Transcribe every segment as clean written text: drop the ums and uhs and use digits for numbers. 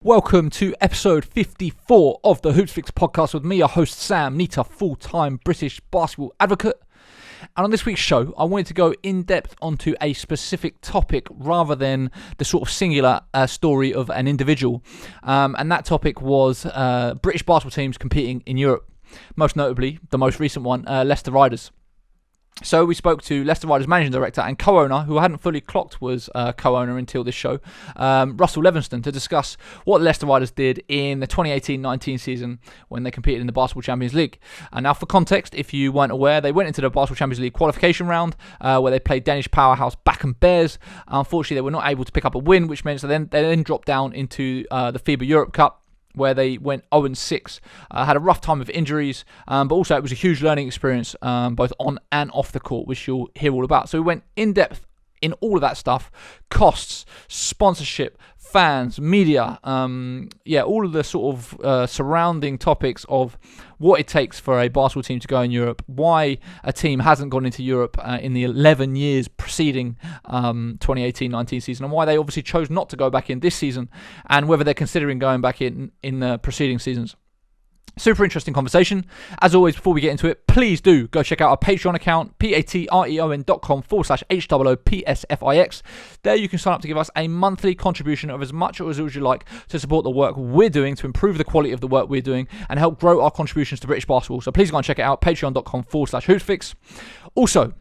Welcome to episode 54 of the Hoopsfix Podcast with me, your host Sam Nita, full-time British basketball advocate. And on this week's show, I wanted to go in-depth onto a specific topic rather than the sort of singular story of an individual. And that topic was British basketball teams competing in Europe. Most notably, the most recent one, Leicester Riders. So we spoke to Leicester Riders managing director and co-owner, who I hadn't fully clocked was co-owner until this show, Russell Levenston, to discuss what the Leicester Riders did in the 2018-19 season when they competed in the Basketball Champions League. And now for context, if you weren't aware, they went into the Basketball Champions League qualification round where they played Danish powerhouse Bakken Bears. Unfortunately, they were not able to pick up a win, which means they then dropped down into the FIBA Europe Cup, where they went 0-6, had a rough time with injuries, but also it was a huge learning experience, both on and off the court, which you'll hear all about. So we went in depth in all of that stuff: costs, sponsorship, fans, media, all of the sort of surrounding topics of what it takes for a basketball team to go in Europe, why a team hasn't gone into Europe in the 11 years preceding 2018-19 season, and why they obviously chose not to go back in this season, and whether they're considering going back in the preceding seasons. Super interesting conversation. As always, before we get into it, please do go check out our Patreon account, patreon.com/HOOPSFIX. There you can sign up to give us a monthly contribution of as much or as you like to support the work we're doing, to improve the quality of the work we're doing, and help grow our contributions to British basketball. So please go and check it out, patreon.com/Hoopsfix. Also,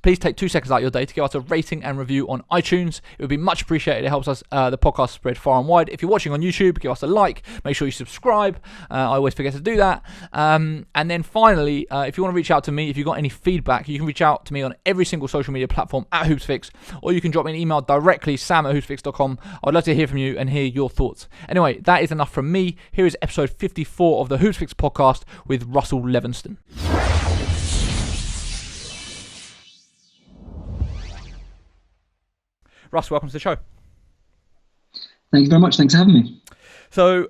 please take 2 seconds out of your day to give us a rating and review on iTunes. It would be much appreciated. It helps us, the podcast, spread far and wide. If you're watching on YouTube, give us a like. Make sure you subscribe. I always forget to do that. And then finally, if you want to reach out to me, if you've got any feedback, you can reach out to me on every single social media platform at Hoopsfix, or you can drop me an email directly, sam@hoopsfix.com. I'd love to hear from you and hear your thoughts. Anyway, that is enough from me. Here is episode 54 of the Hoopsfix Podcast with Russell Levenston. Russ, welcome to the show. Thank you very much. Thanks for having me. So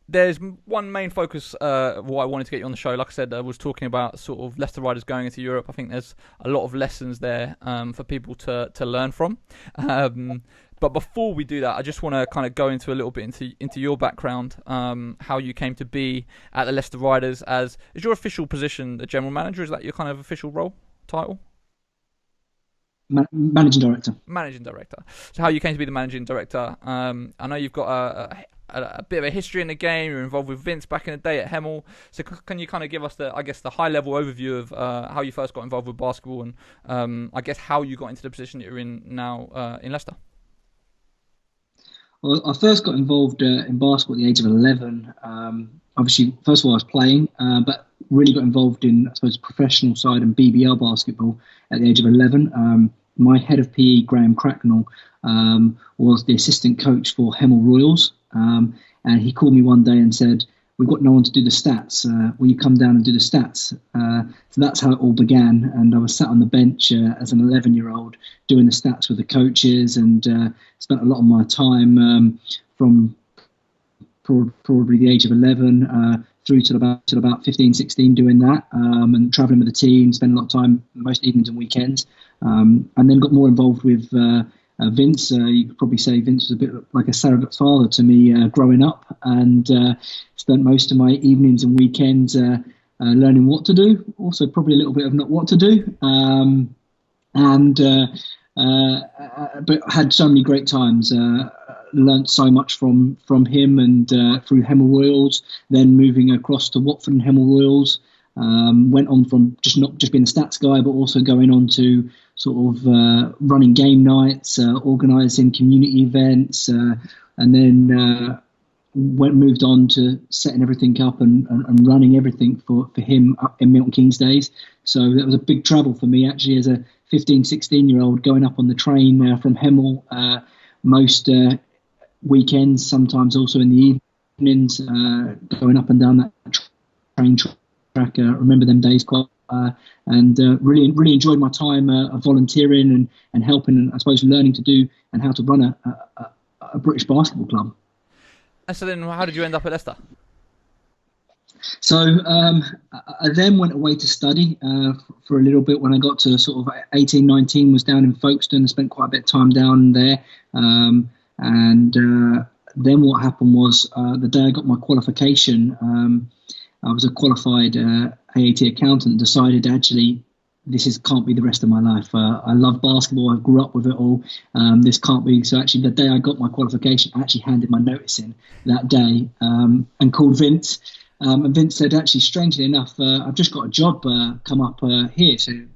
there's one main focus why I wanted to get you on the show. Like I said, I was talking about sort of Leicester Riders going into Europe. I think there's a lot of lessons there for people to learn from. But before we do that, I just want to kind of go into a little bit into your background, how you came to be at the Leicester Riders. Is your official position the general manager? Is that your kind of official role, title? Managing director. Managing director. So how you came to be the managing director? I know you've got a bit of a history in the game. You're involved with Vince back in the day at Hemel. So can you kind of give us the high level overview of how you first got involved with basketball, and I guess how you got into the position that you're in now in Leicester? Well, I first got involved in basketball at the age of 11. Obviously, first of all, I was playing, but really got involved in, I suppose, professional side and BBL basketball at the age of 11. My head of PE, Graham Cracknell, was the assistant coach for Hemel Royals. And he called me one day and said, "We've got no one to do the stats. Will you come down and do the stats?" So that's how it all began. And I was sat on the bench as an 11-year-old doing the stats with the coaches, and spent a lot of my time from probably the age of 11 through to about 15, 16 doing that, and travelling with the team, spending a lot of time most evenings and weekends, and then got more involved with Vince. You could probably say Vince was a bit like a surrogate father to me growing up, and spent most of my evenings and weekends learning what to do, also probably a little bit of not what to do, but had so many great times. Learnt so much from him, and through Hemel Royals, then moving across to Watford and Hemel Royals. Went on from not just being a stats guy, but also going on to sort of running game nights, organising community events, and then moved on to setting everything up and running everything for him up in Milton Keynes days. So that was a big travel for me, actually, as a 15, 16-year-old, going up on the train from Hemel most weekends, sometimes also in the evenings, going up and down that train track. I remember them days quite, and really enjoyed my time volunteering and helping, and I suppose learning to do and how to run a British basketball club. And so then how did you end up at Leicester? So I then went away to study for a little bit when I got to sort of 18, 19, was down in Folkestone, spent quite a bit of time down there. And then what happened was the day I got my qualification, I was a qualified AAT accountant, decided actually can't be the rest of my life. I love basketball. I grew up with it all. This can't be. So actually the day I got my qualification, I actually handed my notice in that day and called Vince. And Vince said, actually, strangely enough, I've just got a job come up here. So do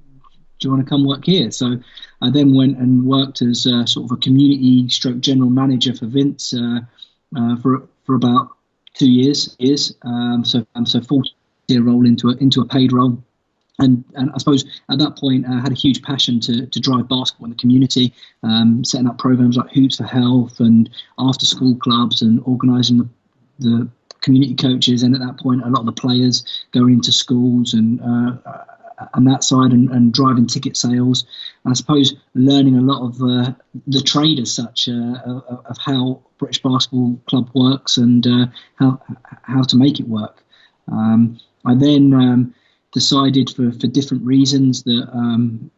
you want to come work here? So I then went and worked as sort of a community stroke general manager for Vince for about 2 years. So 40-year role into a paid role. And I suppose at that point I had a huge passion to drive basketball in the community, setting up programs like Hoops for Health and after school clubs and organising the community coaches, and at that point a lot of the players going into schools and that side and driving ticket sales. And I suppose learning a lot of the trade as such of how British Basketball Club works and how to make it work. I then decided for different reasons that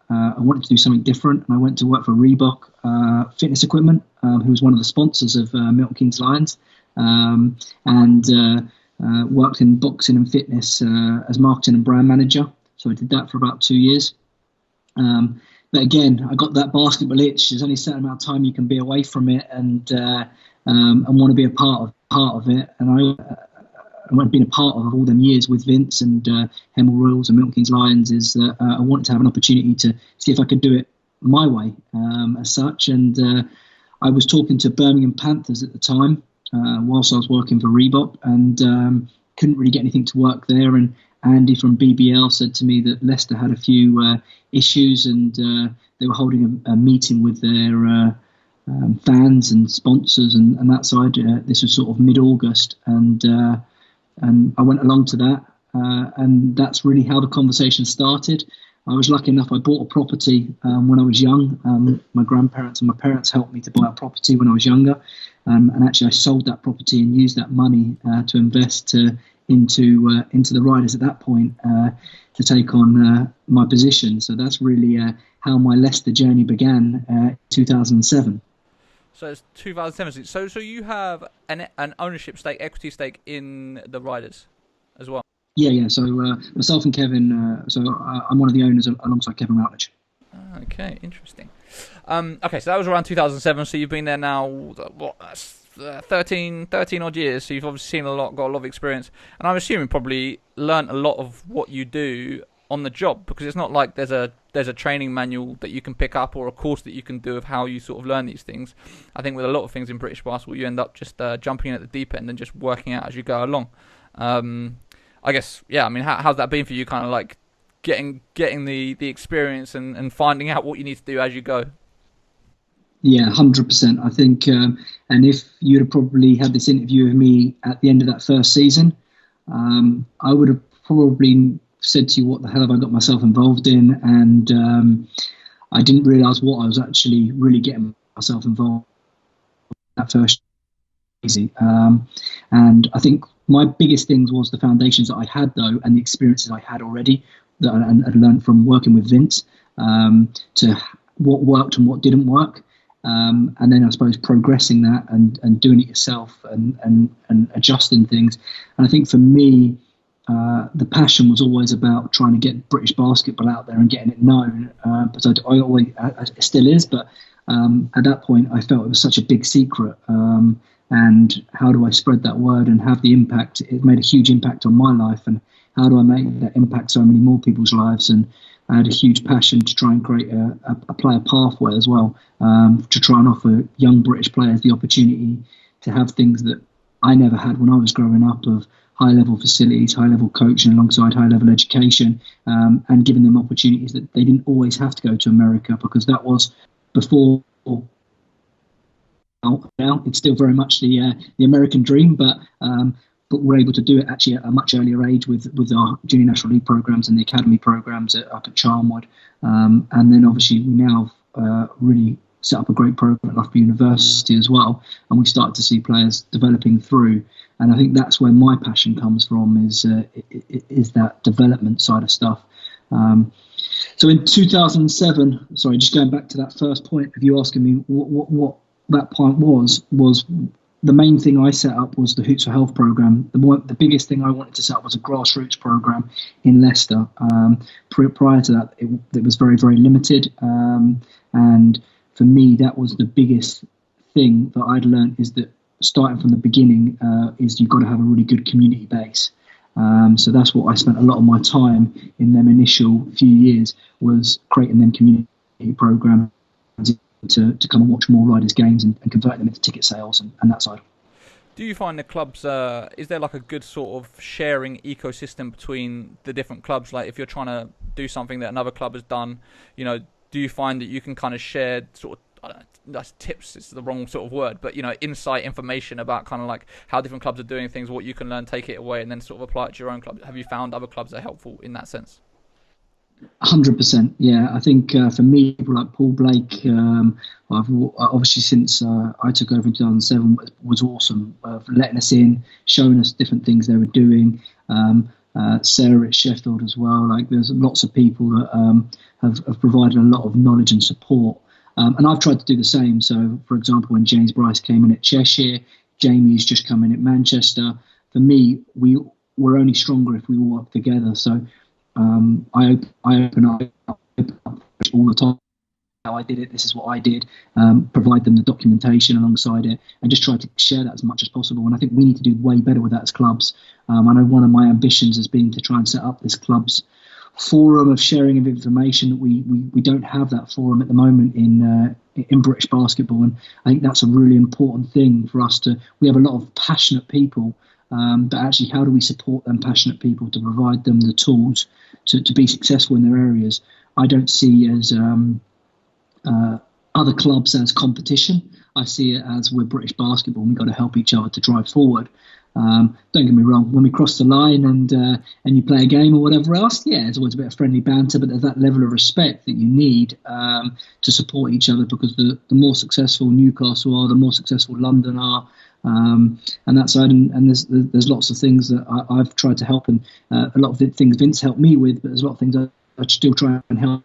I wanted to do something different, and I went to work for Reebok Fitness Equipment, who was one of the sponsors of Milton Keynes Lions, and worked in boxing and fitness as marketing and brand manager. So I did that for about 2 years. But again, I got that basketball itch. There's only a certain amount of time you can be away from it and want to be a part of it. And I've been a part of all them years with Vince and Hemel Royals and Milton Keynes Lions is that I wanted to have an opportunity to see if I could do it my way as such. And I was talking to Birmingham Panthers at the time whilst I was working for Reebok, and couldn't really get anything to work there. And Andy from BBL said to me that Leicester had a few issues, and they were holding a meeting with their fans and sponsors and that side. This was sort of mid-August, and I went along to that, and that's really how the conversation started. I was lucky enough, I bought a property when I was young. My grandparents and my parents helped me to buy a property when I was younger, and actually I sold that property and used that money to invest into the Riders at that point to take on my position. So that's really how my Leicester journey began in 2007. So it's 2007. So you have an ownership stake, equity stake in the Riders as well? Yeah. So myself and Kevin, I'm one of the owners alongside Kevin Routledge. Okay, interesting. Okay, so that was around 2007. So you've been there now, 13 odd years. So you've obviously seen a lot, got a lot of experience. And I'm assuming probably learned a lot of what you do on the job, because it's not like there's a training manual that you can pick up or a course that you can do of how you sort of learn these things. I think with a lot of things in British basketball, you end up just jumping in at the deep end and just working out as you go along. I guess, yeah, I mean, how's that been for you, kind of like getting the experience and finding out what you need to do as you go? Yeah, 100%. I think, and if you'd have probably had this interview with me at the end of that first season, I would have probably said to you, what the hell have I got myself involved in? And I didn't realise what I was actually really getting myself involved in that first season. And I think my biggest things was the foundations that I had, though, and the experiences I had already that I'd learned from working with Vince, to what worked and what didn't work. And then I suppose progressing that and doing it yourself and adjusting things. And I think for me, the passion was always about trying to get British basketball out there and getting it known. But I always, it still is, but at that point I felt it was such a big secret. And how do I spread that word and have the impact? It made a huge impact on my life, and how do I make that impact so many more people's lives? And I had a huge passion to try and create a player pathway as well, to try and offer young British players the opportunity to have things that I never had when I was growing up, of high-level facilities, high-level coaching alongside high-level education, and giving them opportunities that they didn't always have to go to America, because that was before. Now it's still very much the American dream, but we're able to do it actually at a much earlier age with our junior national league programs and the academy programs up at Charnwood, and then obviously we now really set up a great program at Loughborough University as well, and we started to see players developing through. And I think that's where my passion comes from, is that development side of stuff. So in 2007, sorry, just going back to that first point of you asking me what that point was the main thing I set up was the Hoots for Health program. The biggest thing I wanted to set up was a grassroots program in Leicester. Prior to that, it was very, very limited. And for me, that was the biggest thing that I'd learned, is that starting from the beginning is you've got to have a really good community base. So that's what I spent a lot of my time in them initial few years, was creating them community programs to come and watch more Riders games and convert them into ticket sales and that side. Do you find the clubs, is there like a good sort of sharing ecosystem between the different clubs? Like if you're trying to do something that another club has done, you know, do you find that you can kind of share sort of, I don't know, that's tips, it's the wrong sort of word, but, you know, insight information about kind of like how different clubs are doing things, what you can learn, take it away, and then sort of apply it to your own club? Have you found other clubs are helpful in that sense? 100%, yeah. I think for me, people like Paul Blake, I've obviously since I took over in 2007, was awesome, letting us in, showing us different things they were doing. Sarah at Sheffield as well. Like there's lots of people that have provided a lot of knowledge and support. And I've tried to do the same. So, for example, when James Bryce came in at Cheshire, Jamie's just come in at Manchester. For me, we're only stronger if we all work together. So I open up all the time. How I did it, this is what I did, provide them the documentation alongside it, and just try to share that as much as possible. And I think we need to do way better with that as clubs. I know one of my ambitions has been to try and set up this club's forum of sharing of information. That we don't have that forum at the moment in British basketball, and I think that's a really important thing for us to. We have a lot of passionate people, but actually, how do we support them passionate people to provide them the tools to be successful in their areas? I don't see as other clubs as competition. I see it as we're British basketball and we've got to help each other to drive forward. Don't get me wrong, when we cross the line and you play a game or whatever else, yeah, there's always a bit of friendly banter, but there's that level of respect that you need to support each other, because the more successful Newcastle are, the more successful London are, and that side. And there's lots of things that I've tried to help, and a lot of the things Vince helped me with, but there's a lot of things I still try and help.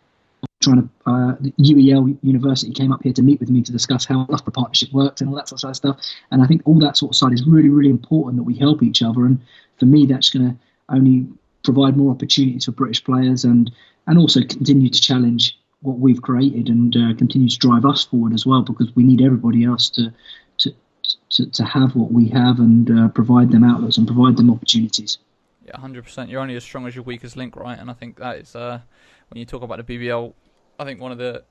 The UEL University came up here to meet with me to discuss how Loughborough partnership worked and all that sort of stuff. And I think all that sort of side is really, really important, that we help each other. And for me, that's going to only provide more opportunities for British players, and also continue to challenge what we've created, and continue to drive us forward as well, because we need everybody else to have what we have, and provide them outlets and provide them opportunities. Yeah, 100%. You're only as strong as your weakest link, right? And I think that is, when you talk about the BBL, I think one of the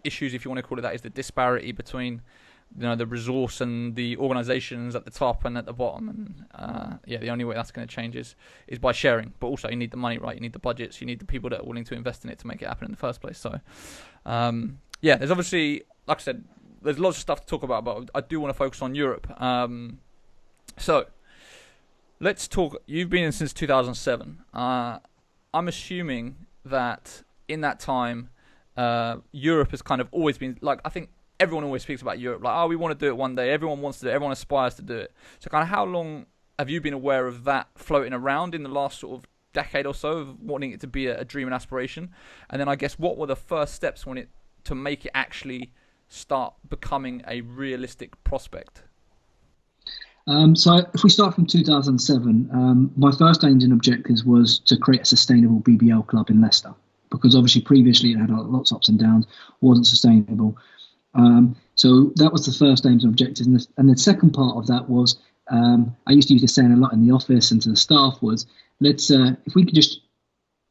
issues, if you want to call it that, is the disparity between, you know, the resource and the organisations at the top and at the bottom. And the only way that's going to change is by sharing. But also, you need the money, right? You need the budgets. You need the people that are willing to invest in it to make it happen in the first place. So, there's obviously, like I said, there's lots of stuff to talk about, but I do want to focus on Europe. So, let's talk. You've been in since 2007. I'm assuming that in that time, Europe has kind of always been, like, I think everyone always speaks about Europe, like, oh, we want to do it one day. Everyone wants to do it. Everyone aspires to do it. So kind of how long have you been aware of that floating around in the last sort of decade or so, of wanting it to be a dream and aspiration? And then I guess, what were the first steps to make it actually start becoming a realistic prospect? So if we start from 2007, my first aims and objectives was to create a sustainable BBL club in Leicester, because obviously previously it had lots of ups and downs, wasn't sustainable. So that was the first aims and objectives. And the second part of that was, I used to use this saying a lot in the office and to the staff, was, let's if we could just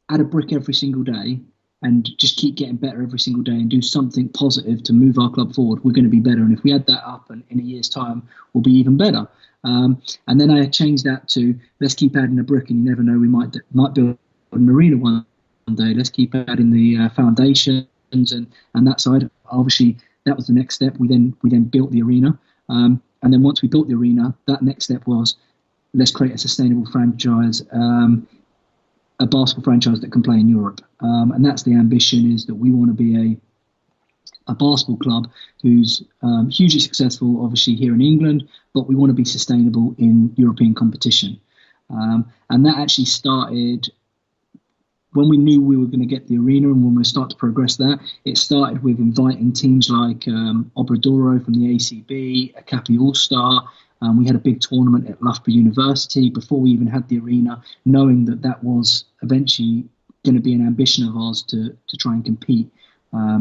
add a brick every single day and just keep getting better every single day and do something positive to move our club forward, we're going to be better. And if we add that up, and in a year's time, we'll be even better. And then I changed that to, let's keep adding a brick, and you never know, we might build an arena one day. Let's keep adding the foundations and that side. Obviously, that was the next step. We then built the arena, and then once we built the arena, that next step was, let's create a sustainable franchise, a basketball franchise that can play in Europe. And that's the ambition, is that we want to be a basketball club who's hugely successful, obviously, here in England, but we want to be sustainable in European competition. And that actually started when we knew we were going to get the arena and when we start to progress that, it started with inviting teams like Obradoro from the ACB, Akapi All-Star. We had a big tournament at Loughborough University before we even had the arena, knowing that that was eventually going to be an ambition of ours to try and compete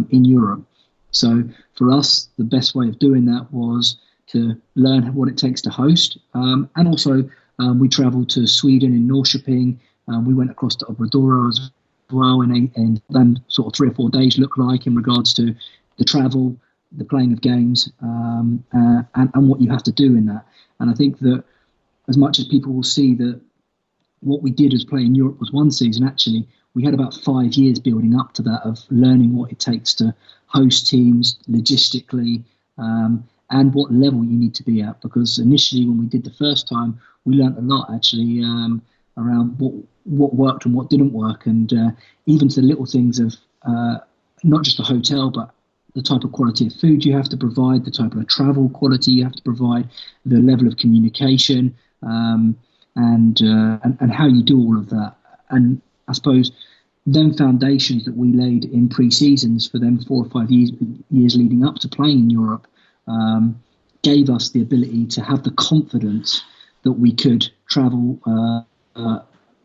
in Europe. So for us, the best way of doing that was to learn what it takes to host. And also, we travelled to Sweden in Norrköping. We went across to Obradoro as well, and then sort of 3 or 4 days look like in regards to the travel, the playing of games, and what you have to do in that. And I think that as much as people will see that what we did as play in Europe was one season, actually, we had about 5 years building up to that of learning what it takes to host teams logistically, and what level you need to be at. Because initially, when we did the first time, we learnt a lot actually around what worked and what didn't work, and even to the little things of not just the hotel, but the type of quality of food you have to provide, the type of travel quality you have to provide, the level of communication, and how you do all of that. And I suppose them foundations that we laid in pre-seasons for them 4 or 5 years leading up to playing in Europe gave us the ability to have the confidence that we could travel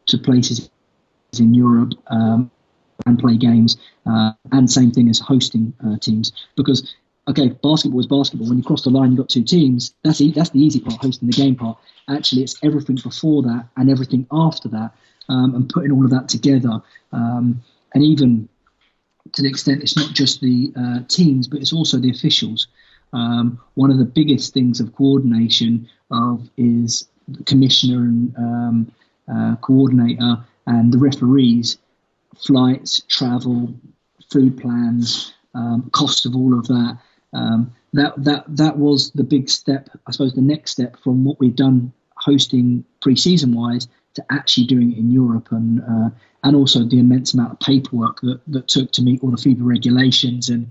to places in Europe and play games, and same thing as hosting teams. Because, okay, basketball is basketball. When you cross the line, you've got 2 teams. That's the easy part, hosting the game part. Actually, it's everything before that and everything after that, and putting all of that together. And even to the extent it's not just the teams, but it's also the officials. One of the biggest things of coordination is the commissioner and coordinator and the referees, flights, travel, food plans, cost of all of that. That was the big step, I suppose, the next step from what we've done hosting pre-season wise to actually doing it in Europe, and also the immense amount of paperwork that took to meet all the FIBA regulations, and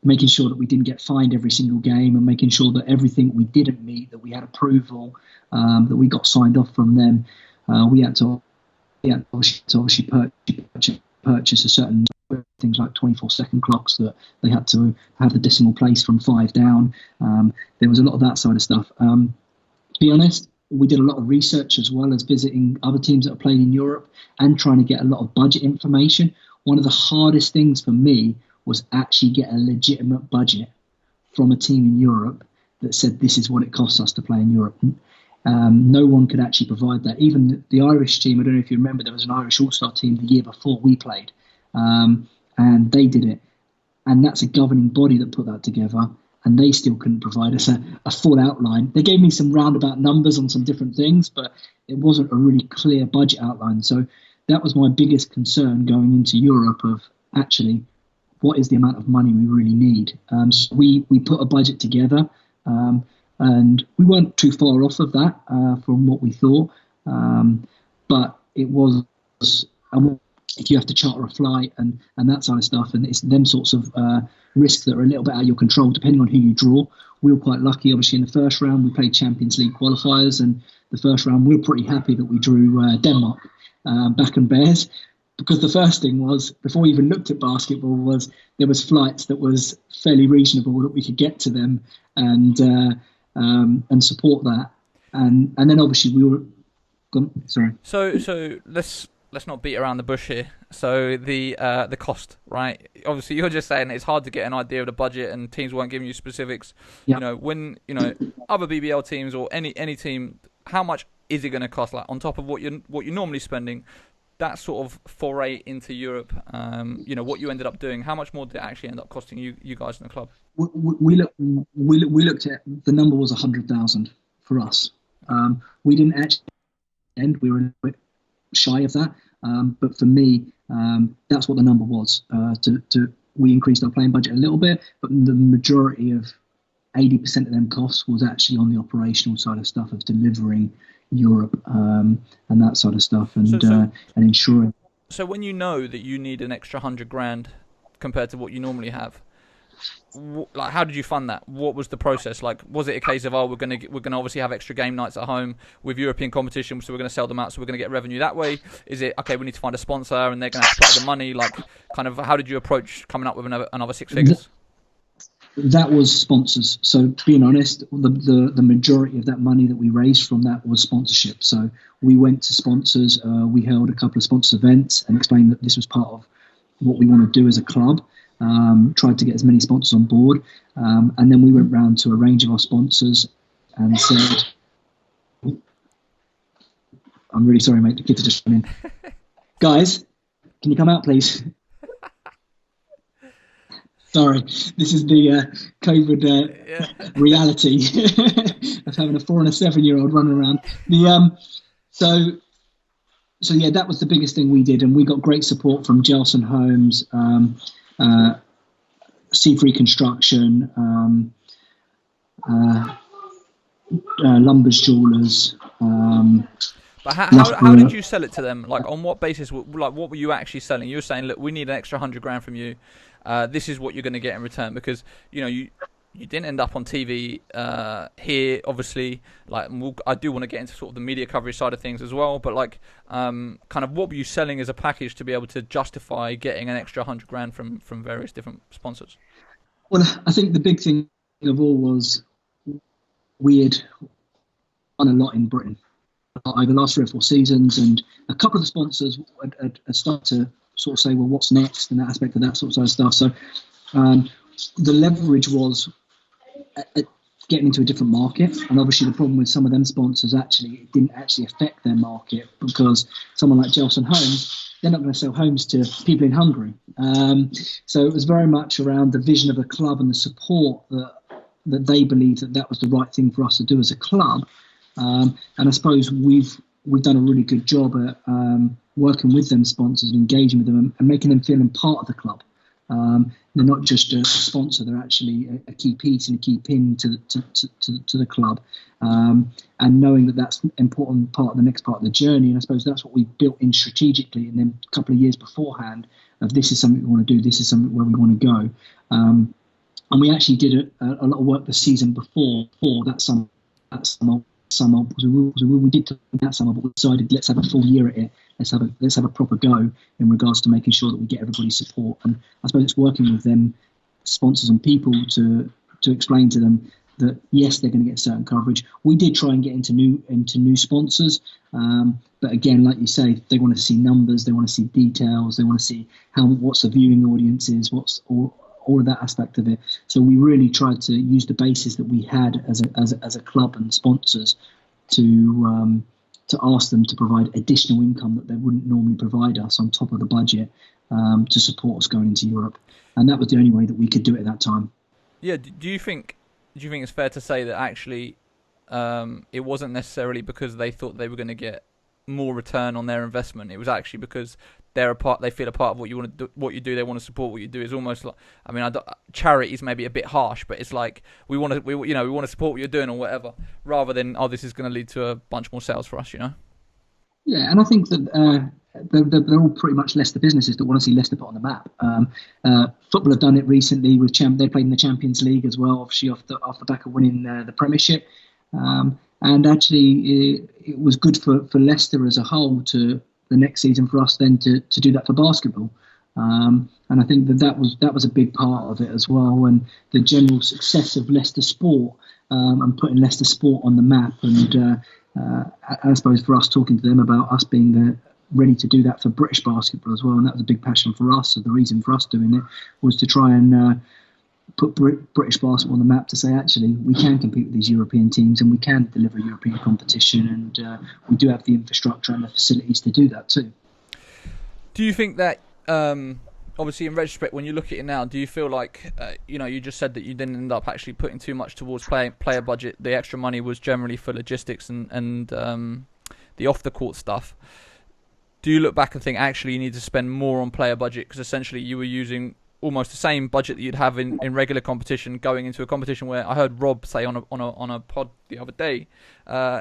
making sure that we didn't get fined every single game, and making sure that everything we didn't meet, that we had approval, that we got signed off from them. We had to obviously purchase a certain things like 24-second clocks that they had to have the decimal place from 5 down. There was a lot of that side of stuff. To be honest, we did a lot of research as well as visiting other teams that have played in Europe and trying to get a lot of budget information. One of the hardest things for me was actually get a legitimate budget from a team in Europe that said this is what it costs us to play in Europe. No one could actually provide that. Even the Irish team, I don't know if you remember, there was an Irish All-Star team the year before we played, and they did it. And that's a governing body that put that together, and they still couldn't provide us a full outline. They gave me some roundabout numbers on some different things, but it wasn't a really clear budget outline. So that was my biggest concern going into Europe of actually what is the amount of money we really need. So we put a budget together, and we weren't too far off of that from what we thought. But it was, if you have to charter a flight and that sort of stuff, and it's them sorts of risks that are a little bit out of your control, depending on who you draw. We were quite lucky, obviously, in the first round. We played Champions League qualifiers, and the first round we were pretty happy that we drew Denmark, Bakken Bears. Because the first thing was, before we even looked at basketball, was there was flights that was fairly reasonable that we could get to them and support that, and then obviously we were. Sorry. So let's not beat around the bush here. So the cost, right? Obviously, you're just saying it's hard to get an idea of the budget, and teams weren't giving you specifics. Yep. When other BBL teams or any team, how much is it going to cost? Like on top of what you're normally spending. That sort of foray into Europe, what you ended up doing, how much more did it actually end up costing you guys in the club? We looked at, the number was 100,000 for us. We didn't actually end, we were a bit shy of that. But for me, that's what the number was. We increased our playing budget a little bit, but the majority of 80% of them costs was actually on the operational side of stuff, of delivering Europe and that sort of stuff, and ensuring. So when you know that you need an extra 100 grand compared to what you normally have, like, how did you fund that? What was the process? Like, was it a case of, we're gonna obviously have extra game nights at home with European competition, so we're gonna sell them out, so we're gonna get revenue that way? Is it okay? We need to find a sponsor, and they're gonna have to put the money. Like, kind of, how did you approach coming up with another six figures? That was sponsors. So being honest, the majority of that money that we raised from that was sponsorship. So we went to sponsors. We held a couple of sponsor events and explained that this was part of what we want to do as a club. Tried to get as many sponsors on board. And then we went round to a range of our sponsors and said, I'm really sorry, mate, the kids are just coming in. Guys, can you come out, please? Sorry, this is the COVID reality of having a 4 and a 7-year-old running around. So yeah, that was the biggest thing we did, and we got great support from Gelson Homes, C3 Construction, Lumbers Jewelers. But how did you sell it to them? Like, on what basis? Like, what were you actually selling? You were saying, look, we need an extra $100,000 from you. This is what you're going to get in return, because you didn't end up on TV here, obviously. Like, I do want to get into sort of the media coverage side of things as well. But like, kind of, what were you selling as a package to be able to justify getting an extra $100,000 from various different sponsors? Well, I think the big thing of all was we had done a lot in Britain over the last 3 or 4 seasons, and a couple of the sponsors had started to sort of say, well, what's next, and that aspect of that sort of stuff. So the leverage was getting into a different market, and obviously the problem with some of them sponsors, actually, it didn't actually affect their market, because someone like Gelson Homes, they're not going to sell homes to people in Hungary. So it was very much around the vision of the club and the support that they believed that was the right thing for us to do as a club. And I suppose we've done a really good job at working with them sponsors and engaging with them and making them feel part of the club. They're not just a sponsor; they're actually a key piece and a key pin to the club. And knowing that that's an important part of the next part of the journey. And I suppose that's what we built in strategically. And then a couple of years beforehand, of this is something we want to do. This is something where we want to go. And we actually did a lot of work the season before that summer. We did that summer, but we decided, let's have a full year at it. Let's have a proper go in regards to making sure that we get everybody's support. And I suppose it's working with them, sponsors and people, to explain to them that yes, they're going to get certain coverage. We did try and get into new sponsors, but again, like you say, they want to see numbers, they want to see details, they want to see what's the viewing audience is, what's all of that aspect of it. So we really tried to use the basis that we had as a club and sponsors to ask them to provide additional income that they wouldn't normally provide us on top of the budget to support us going into Europe. And that was the only way that we could do it at that time. Yeah. Do you think it's fair to say that actually it wasn't necessarily because they thought they were going to get more return on their investment? It was actually because they feel a part of what you want to do, what you do. They want to support what you do. Is almost like, I mean, charity is maybe a bit harsh, but it's like we want to support what you're doing or whatever, rather than, this is going to lead to a bunch more sales for us, Yeah, and I think that they're all pretty much Leicester businesses that want to see Leicester put on the map. Football have done it recently with they played in the Champions League as well, obviously off the back of winning the Premiership. And actually, it was good for Leicester as a whole to the next season for us then to do that for basketball. And I think that was a big part of it as well, and the general success of Leicester sport and putting Leicester sport on the map. And I suppose for us, talking to them about us being ready to do that for British basketball as well, and that was a big passion for us. So the reason for us doing it was to try and put British basketball on the map, to say, actually, we can compete with these European teams and we can deliver European competition, and we do have the infrastructure and the facilities to do that too. Do you think that, obviously in retrospect, when you look at it now, do you feel like, you just said that you didn't end up actually putting too much towards player budget, the extra money was generally for logistics and the off-the-court stuff. Do you look back and think, actually, you need to spend more on player budget, because essentially you were using almost the same budget that you'd have in regular competition going into a competition where I heard Rob say on a pod the other day,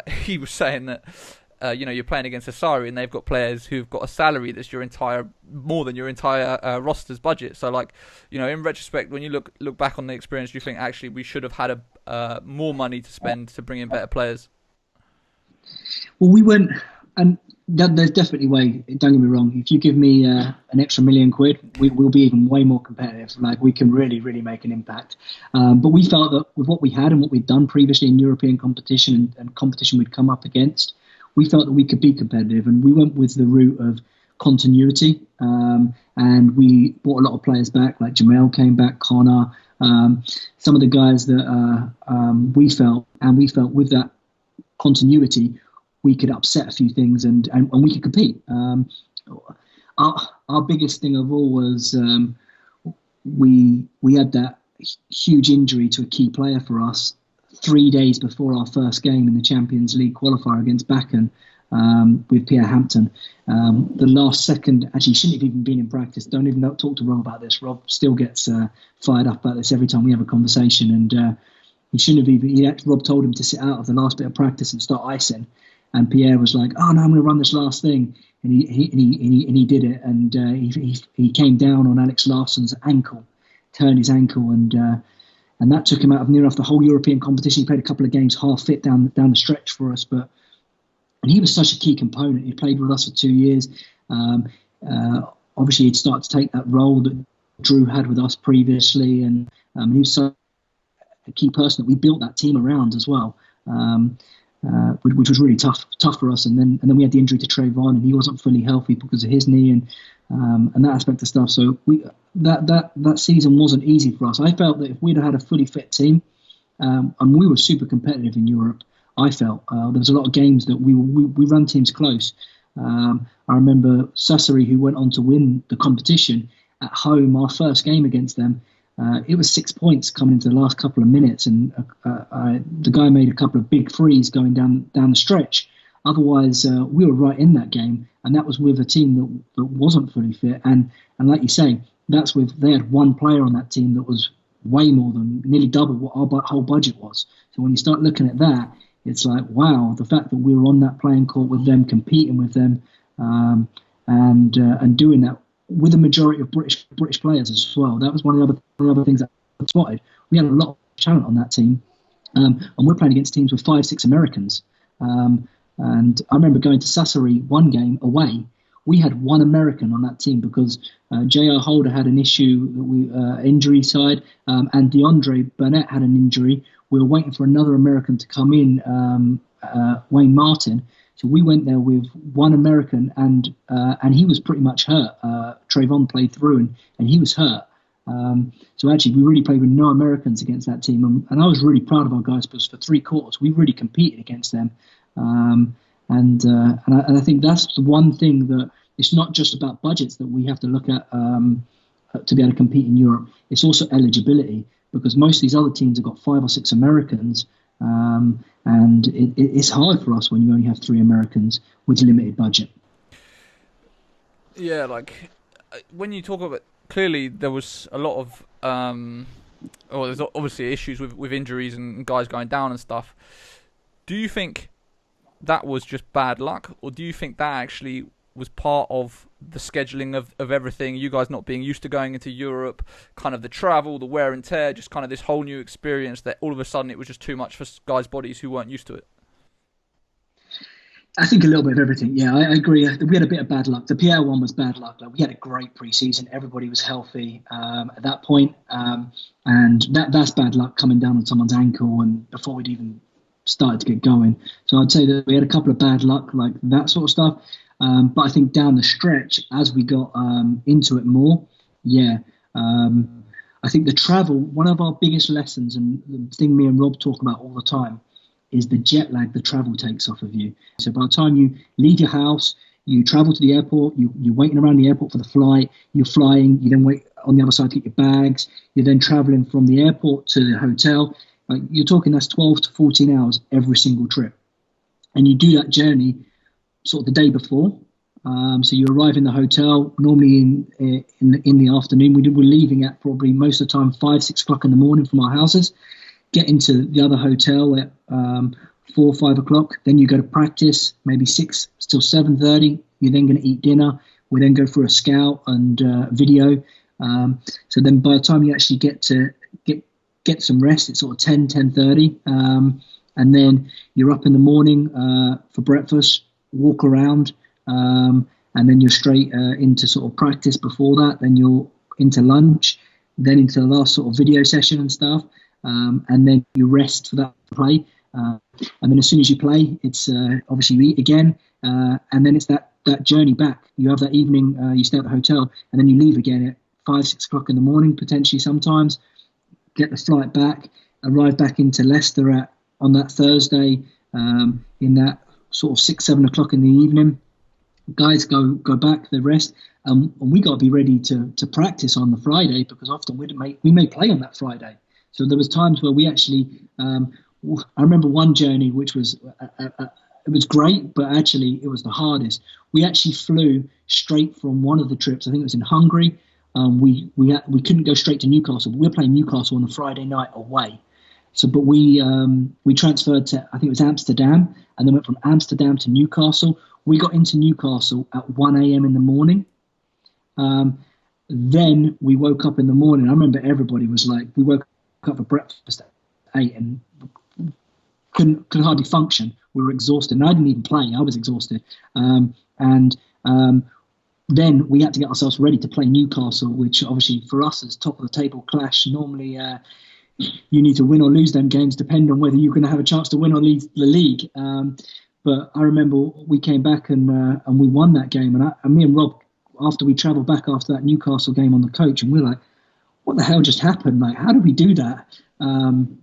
he was saying that you're playing against Asari and they've got players who've got a salary that's more than your entire roster's budget. So like, in retrospect, when you look back on the experience, do you think actually we should have had more money to spend to bring in better players? Well, we weren't, and there's definitely a way. Don't get me wrong. If you give me an extra £1 million, we'll be even way more competitive. Like, we can really, really make an impact. But we felt that with what we had and what we'd done previously in European competition and competition we'd come up against, we felt that we could be competitive, and we went with the route of continuity. And we brought a lot of players back, like Jamel came back, Connor, some of the guys that we felt with that continuity, we could upset a few things and we could compete. Our biggest thing of all was we had that huge injury to a key player for us 3 days before our first game in the Champions League qualifier against Bakken with Pierre Hampton. The last second, actually, he shouldn't have even been in practice. Don't even talk to Rob about this. Rob still gets fired up about this every time we have a conversation. And he shouldn't have even. Rob told him to sit out of the last bit of practice and start icing. And Pierre was like, "Oh no, I'm going to run this last thing," and he did it. And he came down on Alex Larsson's ankle, turned his ankle, and that took him out of near enough the whole European competition. He played a couple of games half fit down the stretch for us, and he was such a key component. He played with us for 2 years. Obviously, he'd started to take that role that Drew had with us previously, and he was so a key person that we built that team around as well. Which was really tough for us. And then we had the injury to Trayvon, and he wasn't fully healthy because of his knee and that aspect of stuff. So that season wasn't easy for us. I felt that if we'd had a fully fit team, and we were super competitive in Europe, I felt there was a lot of games that we run teams close. I remember Sassari, who went on to win the competition at home, our first game against them. It was 6 points coming into the last couple of minutes, and the guy made a couple of big threes going down the stretch. Otherwise, we were right in that game, and that was with a team that wasn't fully fit. And like you say, they had one player on that team that was way more than nearly double what our whole budget was. So when you start looking at that, it's like, wow, the fact that we were on that playing court with them, competing with them, and doing that with a majority of British players as well. That was one of the other things that I spotted. We had a lot of talent on that team, and we're playing against teams with 5-6 Americans. And I remember going to Sassari one game away. We had one American on that team because J.R. Holder had an issue, injury side, and DeAndre Burnett had an injury. We were waiting for another American to come in, Wayne Martin. So we went there with one American, and he was pretty much hurt. Trayvon played through, and he was hurt. So actually, we really played with no Americans against that team, and I was really proud of our guys because for 3 quarters we really competed against them. And I think that's the one thing that it's not just about budgets that we have to look at to be able to compete in Europe. It's also eligibility, because most of these other teams have got 5 or 6 Americans. And it's hard for us when you only have 3 Americans with limited budget. Yeah, like when you talk about, clearly there was a lot of there's obviously issues with injuries and guys going down and stuff. Do you think that was just bad luck, or do you think that actually was part of the scheduling of everything, you guys not being used to going into Europe, kind of the travel, the wear and tear, just kind of this whole new experience that all of a sudden it was just too much for guys' bodies who weren't used to it? I think a little bit of everything. Yeah, I agree. We had a bit of bad luck. The Pierre one was bad luck. Like, we had a great pre-season. Everybody was healthy at that point. And that's bad luck, coming down on someone's ankle and before we'd even started to get going. So I'd say that we had a couple of bad luck, like that sort of stuff. But I think down the stretch, as we got into it more, I think the travel, one of our biggest lessons, and the thing me and Rob talk about all the time, is the jet lag the travel takes off of you. So by the time you leave your house, you travel to the airport, you're waiting around the airport for the flight, you're flying, you then wait on the other side to get your bags, you're then traveling from the airport to the hotel. Like, you're talking that's 12 to 14 hours every single trip. And you do that journey sort of the day before. So you arrive in the hotel normally in the afternoon. We're leaving at probably most of the time 5-6 o'clock in the morning from our houses, get into the other hotel at 4 or 5 o'clock. Then you go to practice, maybe 6 till 7:30. You're then going to eat dinner. We then go for a scout and video. So then by the time you actually get some rest, it's sort of 10:30. And then you're up in the morning for breakfast, walk around, and then you're straight into sort of practice before that. Then you're into lunch, then into the last sort of video session and stuff. And then you rest for that play. And then as soon as you play, it's obviously you eat again. And then it's that journey back. You have that evening, you stay at the hotel, and then you leave again at 5, 6 o'clock in the morning, potentially sometimes. Get the flight back, arrive back into Leicester on that Thursday in that sort of 6, 7 o'clock in the evening. Guys go back, they rest, and we got to be ready to practice on the Friday, because often we may play on that Friday. So there was times where we actually, I remember one journey which was it was great, but actually it was the hardest. We actually flew straight from one of the trips. I think it was in Hungary. We couldn't go straight to Newcastle. We were playing Newcastle on a Friday night away. So, but we transferred to, I think it was Amsterdam, and then went from Amsterdam to Newcastle. We got into Newcastle at 1 a.m. in the morning. Then we woke up in the morning. I remember everybody was like, we woke up for breakfast at 8 and couldn't hardly function. We were exhausted. And I didn't even play. I was exhausted. Then we had to get ourselves ready to play Newcastle, which obviously for us is top of the table clash. Normally, you need to win or lose them games, depending on whether you're going to have a chance to win or lose the league. But I remember we came back and we won that game. And me and Rob, after we travelled back after that Newcastle game on the coach, and we were like, what the hell just happened? Like, how did we do that? And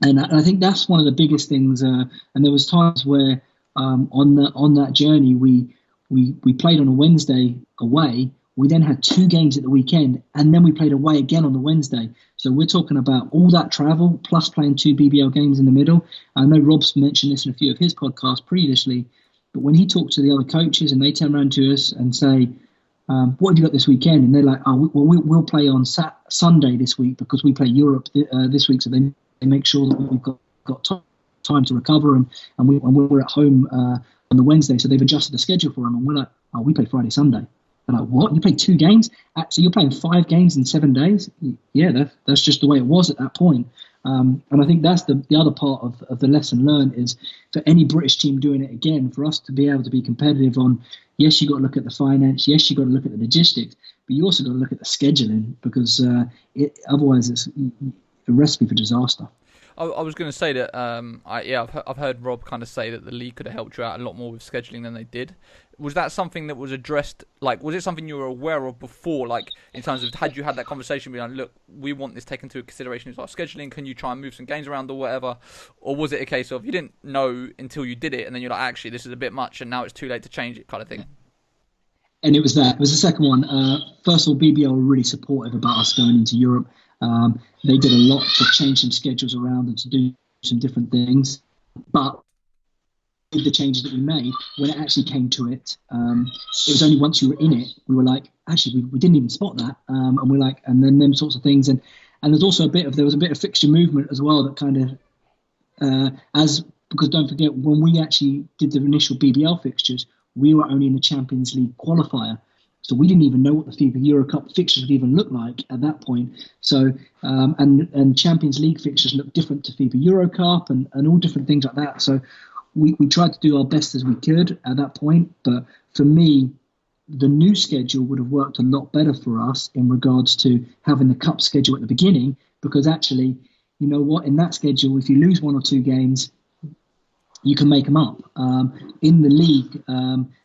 I think that's one of the biggest things. And there was times where on that journey, we played on a Wednesday away. We then had 2 games at the weekend, and then we played away again on the Wednesday. So we're talking about all that travel, plus playing 2 BBL games in the middle. I know Rob's mentioned this in a few of his podcasts previously, but when he talked to the other coaches and they turn around to us and say, what have you got this weekend? And they're like, we'll play on Sunday this week because we play Europe this week. So they make sure that we've got time to recover, and we're at home on the Wednesday. So they've adjusted the schedule for them. And we're like, we play Friday, Sunday. They're like, what? You play 2 games? So you're playing 5 games in 7 days? Yeah, that's just the way it was at that point. And I think that's the other part of the lesson learned is for any British team doing it again, for us to be able to be competitive on, yes, you got to look at the finance, yes, you got to look at the logistics, but you also got to look at the scheduling, because otherwise it's a recipe for disaster. I was going to say that I've heard Rob kind of say that the league could have helped you out a lot more with scheduling than they did. Was that something that was addressed? Like, was it something you were aware of before? Like, in terms of, had you had that conversation, being like, look, we want this taken into consideration as our scheduling. Can you try and move some games around or whatever? Or was it a case of you didn't know until you did it, and then you're like, actually, this is a bit much, and now it's too late to change it, kind of thing? And it was that. It was the second one. First of all, BBL were really supportive about us going into Europe. They did a lot to change some schedules around and to do some different things. But with the changes that we made, when it actually came to it, it was only once you were in it, we were like, actually, we didn't even spot that. And we're like, and then them sorts of things. And there's also there was a bit of fixture movement as well that kind of, because don't forget, when we actually did the initial BBL fixtures, we were only in the Champions League qualifier. So we didn't even know what the FIBA Europe Cup fixtures would even look like at that point. So, and Champions League fixtures look different to FIBA Euro Cup and all different things like that. So we tried to do our best as we could at that point. But for me, the new schedule would have worked a lot better for us in regards to having the cup schedule at the beginning, because actually, you know what, in that schedule, if you lose 1 or 2 games, you can make them up. In the league,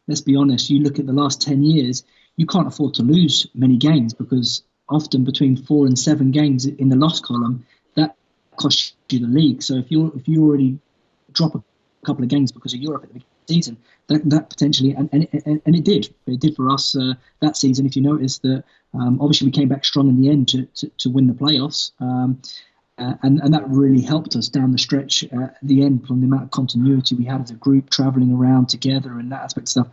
let's be honest, you look at the last 10 years, you can't afford to lose many games, because often between 4 and 7 games in the loss column, that costs you the league. So if you already drop a couple of games because of Europe at the beginning of the season, that potentially, and it did for us that season. If you notice that, obviously we came back strong in the end to win the playoffs. And that really helped us down the stretch at the end from the amount of continuity we had as a group travelling around together and that aspect of stuff.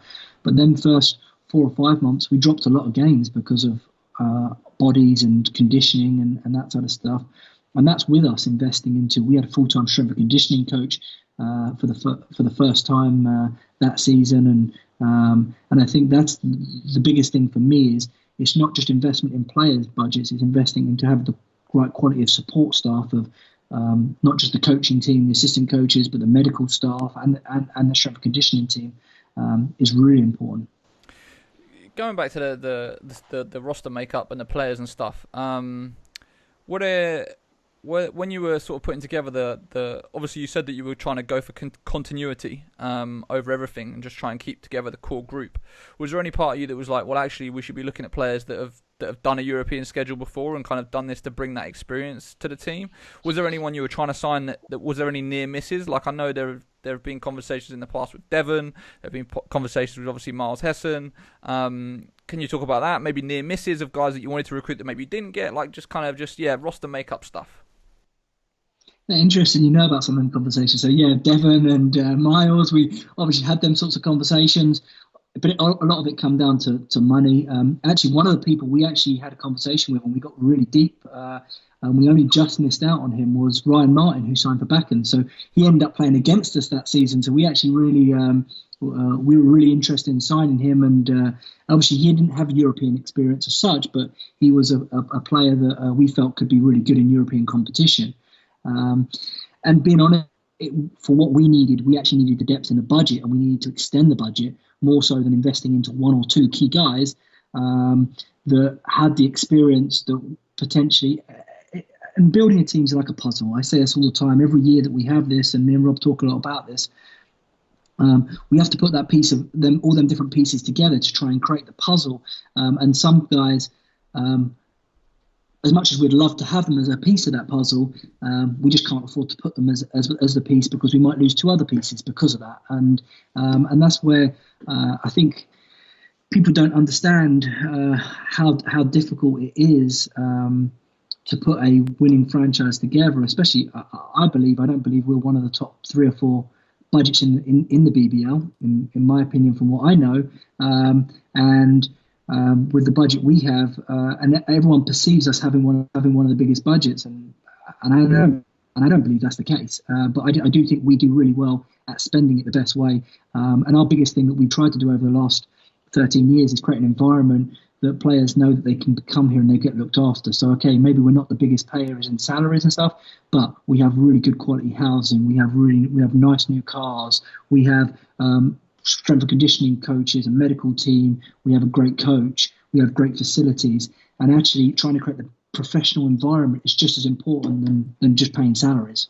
But then first 4 or 5 months, we dropped a lot of games because of bodies and conditioning and that sort of stuff. And that's with us investing into, we had a full-time strength and conditioning coach for the first time that season, and I think that's the biggest thing for me is it's not just investment in players' budgets; it's investing into have the right quality of support staff of not just the coaching team, the assistant coaches, but the medical staff and the strength and conditioning team is really important. Going back to the roster makeup and the players and stuff, when you were sort of putting together the obviously you said that you were trying to go for continuity over everything and just try and keep together the core group. Was there any part of you that was like, well, actually, we should be looking at players that have done a European schedule before and kind of done this to bring that experience to the team? Was there anyone you were trying to sign that was there any near misses? Like I know there have been conversations in the past with Devon. There have been conversations with obviously Miles Hessen. Can you talk about that? Maybe near misses of guys that you wanted to recruit that maybe you didn't get, like just roster makeup stuff. Interesting, you know about some of the conversations. So yeah, Devon and Miles, we obviously had them sorts of conversations, but a lot of it come down to money. Actually, one of the people we actually had a conversation with when we got really deep, and we only just missed out on him, was Ryan Martin, who signed for Bakken. So he ended up playing against us that season. So we actually really, we were really interested in signing him. And obviously he didn't have European experience as such, but he was a player that we felt could be really good in European competition. And being honest, for what we needed, we actually needed the depth in the budget, and we needed to extend the budget more so than investing into one or two key guys that had the experience that potentially. And building a team is like a puzzle. I say this all the time. Every year that we have this, and me and Rob talk a lot about this, we have to put that piece of them, all them different pieces together to try and create the puzzle. And some guys, as much as we'd love to have them as a piece of that puzzle, we just can't afford to put them as the piece because we might lose two other pieces because of that. And that's where I think people don't understand how difficult it is. To put a winning franchise together, especially, I don't believe we're one of the top 3 or 4 budgets in the BBL, in my opinion, from what I know. And with the budget we have, and everyone perceives us having one of the biggest budgets, and I don't believe that's the case. But I do think we do really well at spending it the best way. And our biggest thing that we've tried to do over the last 13 years is create an environment that players know that they can come here and they get looked after. So, okay, maybe we're not the biggest payers in salaries and stuff, but we have really good quality housing. We have nice new cars. We have strength and conditioning coaches, a medical team. We have a great coach. We have great facilities. And actually trying to create the professional environment is just as important than just paying salaries.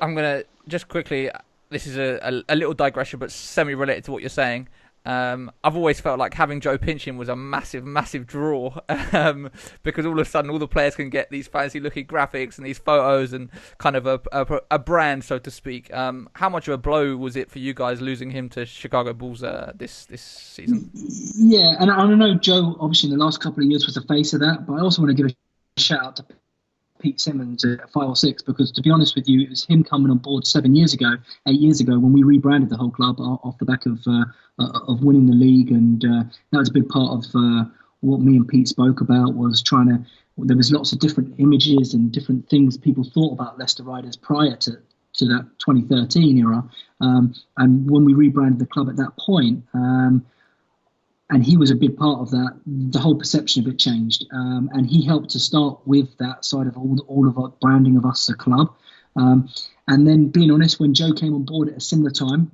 I'm going to just quickly, this is a little digression, but semi-related to what you're saying. I've always felt like having Joe Pinchin was a massive draw because all of a sudden all the players can get these fancy looking graphics and these photos and kind of a brand, so to speak. How much of a blow was it for you guys losing him to Chicago Bulls this season? Yeah, and I know Joe obviously in the last couple of years was the face of that, but I also want to give a shout out to Pete Simmons at 5 or 6, because to be honest with you, it was him coming on board 8 years ago when we rebranded the whole club off the back of winning the league, and that was a big part of what me and Pete spoke about, was there was lots of different images and different things people thought about Leicester Riders prior to that 2013 era, and when we rebranded the club at that point, and he was a big part of that, the whole perception of it changed. And he helped to start with that side of all of our branding of us as a club. And then, being honest, when Joe came on board at a similar time,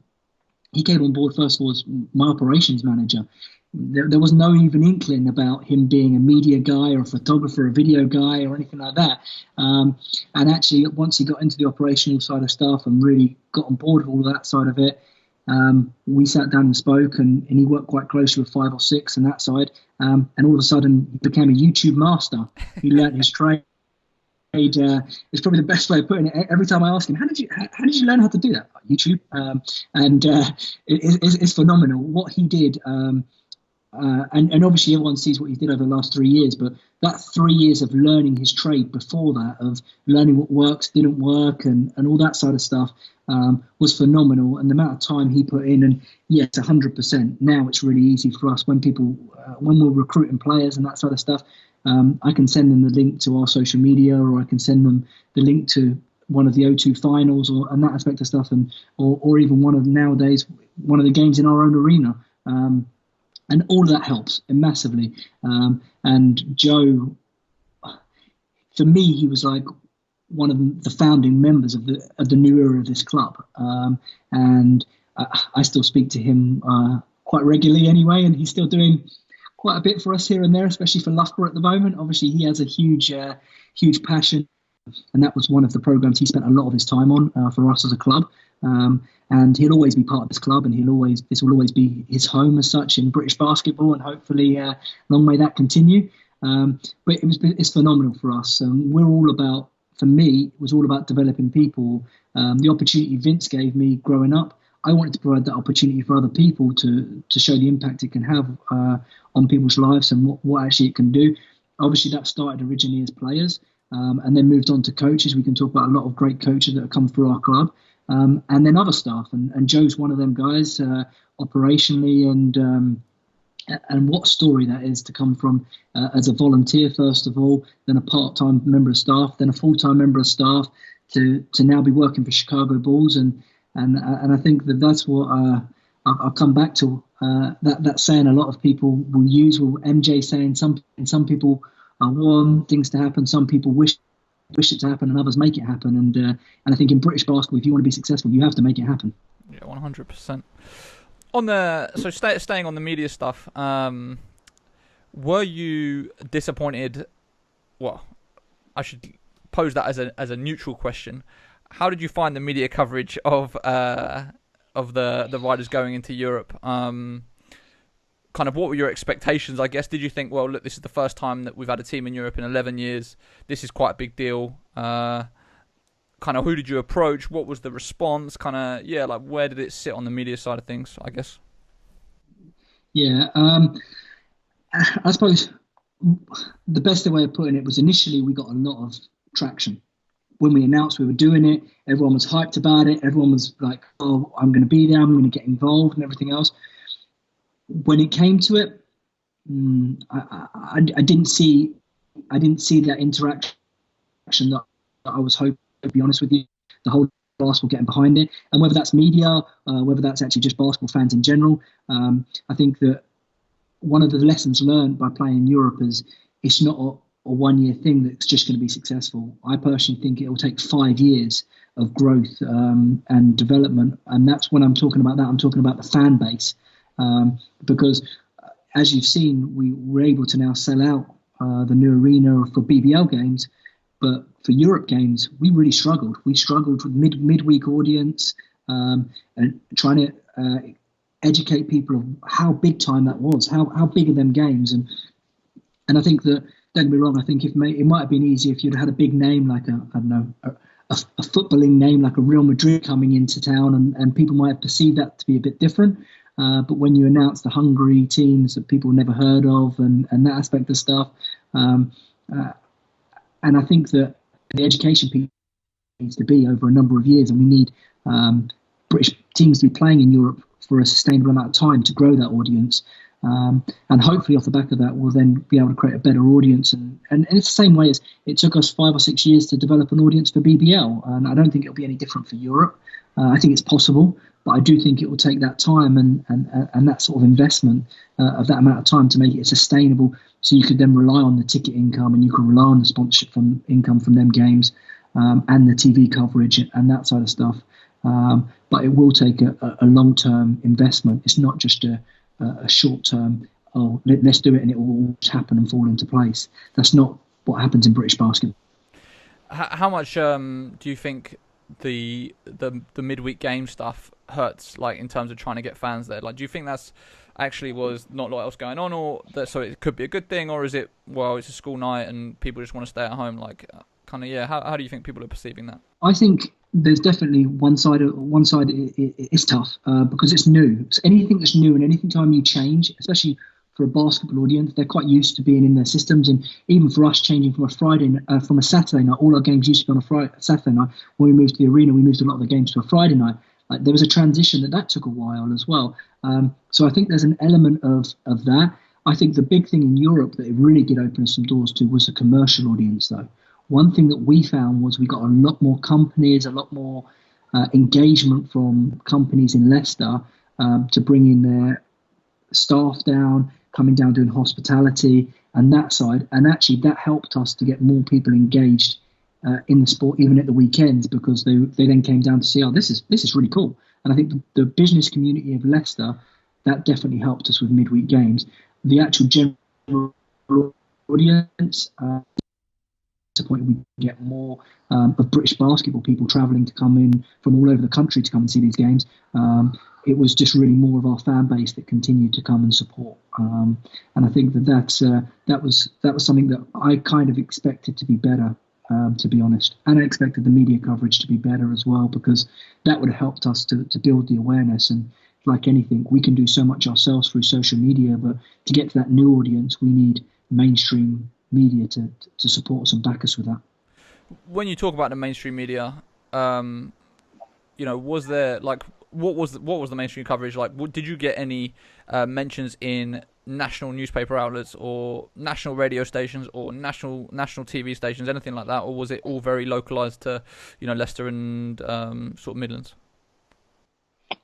he came on board first of all as my operations manager. There was no even inkling about him being a media guy or a photographer, a video guy or anything like that. And actually, once he got into the operational side of stuff and really got on board with all of that side of it, we sat down and spoke, and he worked quite closely with 5 or 6 and that side. And all of a sudden, he became a YouTube master. He learnt his trade. It's probably the best way of putting it. Every time I ask him, how did you learn how to do that? YouTube. And it's phenomenal what he did. And obviously everyone sees what he did over the last 3 years, but that 3 years of learning his trade before that, of learning what works, didn't work, and all that side of stuff, was phenomenal. And the amount of time he put in, and yes, 100%. Now it's really easy for us when we're recruiting players and that sort of stuff. I can send them the link to our social media, or I can send them the link to one of the O2 finals and that aspect of stuff, or even one of the games in our own arena. And all of that helps massively. And Joe, for me, he was like one of the founding members of the new era of this club. And I still speak to him quite regularly anyway, and he's still doing quite a bit for us here and there, especially for Loughborough at the moment. Obviously, he has a huge passion, and that was one of the programs he spent a lot of his time on for us as a club. And he'll always be part of this club, and this will always be his home as such in British basketball, and hopefully long may that continue. But it's phenomenal for us. For me, it was all about developing people. The opportunity Vince gave me growing up, I wanted to provide that opportunity for other people to show the impact it can have on people's lives and what actually it can do. Obviously, that started originally as players and then moved on to coaches. We can talk about a lot of great coaches that have come through our club. And then other staff, and Joe's one of them guys operationally, and what story that is to come from as a volunteer first of all, then a part-time member of staff, then a full-time member of staff, to now be working for Chicago Bulls, and I think that's what I'll come back to that saying a lot of people will use. Well, MJ saying some people want things to happen, some people wish it to happen, and others make it happen. And I think in British basketball, if you want to be successful, you have to make it happen. Yeah, 100%. Staying on the media stuff, were you disappointed? Well, I should pose that as a neutral question. How did you find the media coverage of the Riders going into Europe? Kind of what were your expectations, I guess? Did you think, well, look, this is the first time that we've had a team in Europe in 11 years. This is quite a big deal. Kind of who did you approach? What was the response? Kind of, like where did it sit on the media side of things, I guess? Yeah, I suppose the best way of putting it was initially we got a lot of traction. When we announced we were doing it, everyone was hyped about it. Everyone was like, oh, I'm going to be there. I'm going to get involved and everything else. When it came to it, I didn't see that interaction that I was hoping, to be honest with you. The whole basketball getting behind it, and whether that's media, whether that's actually just basketball fans in general, I think that one of the lessons learned by playing in Europe is it's not a one-year thing that's just going to be successful. I personally think it will take 5 years of growth and development, and that's when I'm talking about that. I'm talking about the fan base. Because as you've seen, we were able to now sell out the new arena for BBL games, but for Europe games, we really struggled. We struggled with midweek audience and trying to educate people of how big time that was, how big are them games, and I think that, don't get me wrong, I think it might have been easier if you'd had a big name like a footballing name like a Real Madrid coming into town, and people might have perceived that to be a bit different. But when you announce the Hungary teams that people never heard of and that aspect of stuff, and I think that the education piece needs to be over a number of years, and we need British teams to be playing in Europe for a sustainable amount of time to grow that audience. And hopefully off the back of that, we'll then be able to create a better audience. And it's the same way as it took us 5 or 6 years to develop an audience for BBL. And I don't think it'll be any different for Europe. I think it's possible, but I do think it will take that time and that sort of investment of that amount of time to make it sustainable, so you could then rely on the ticket income and you can rely on the sponsorship income from them games and the TV coverage and that side of stuff. But it will take a long-term investment. It's not just a short-term, let's do it and it will all happen and fall into place. That's not what happens in British basketball. How much do you think the midweek game stuff hurts, like in terms of trying to get fans there? Like, do you think that's actually was not what else going on, or that so it could be a good thing, or is it, well, it's a school night and people just want to stay at home? Like, kind of, yeah. How do you think people are perceiving that? I think there's definitely one side it's tough because it's new. So anything that's new and anything time you change, especially for a basketball audience, they're quite used to being in their systems. And even for us, changing from a Saturday night, all our games used to be on a Saturday night. When we moved to the arena, we moved a lot of the games to a Friday night. Like, there was a transition that took a while as well. So I think there's an element of that. I think the big thing in Europe that it really did open some doors to was the commercial audience, though. one thing that we found was we got a lot more companies, a lot more engagement from companies in Leicester to bring in their staff down, coming down doing hospitality and that side. And actually that helped us to get more people engaged in the sport, even at the weekends, because they then came down to see, oh, this is really cool. And I think the business community of Leicester, that definitely helped us with midweek games. The actual general audience, to the point we get more of British basketball people travelling to come in from all over the country to come and see these games. It was just really more of our fan base that continued to come and support. And I think that was something that I kind of expected to be better, to be honest. And I expected the media coverage to be better as well, because that would have helped us to build the awareness. And like anything, we can do so much ourselves through social media, but to get to that new audience, we need mainstream media to support us and back us with that. When you talk about the mainstream media, was there what was the mainstream coverage like? Did you get any mentions in national newspaper outlets or national radio stations or national TV stations, anything like that, or was it all very localized to Leicester and sort of Midlands?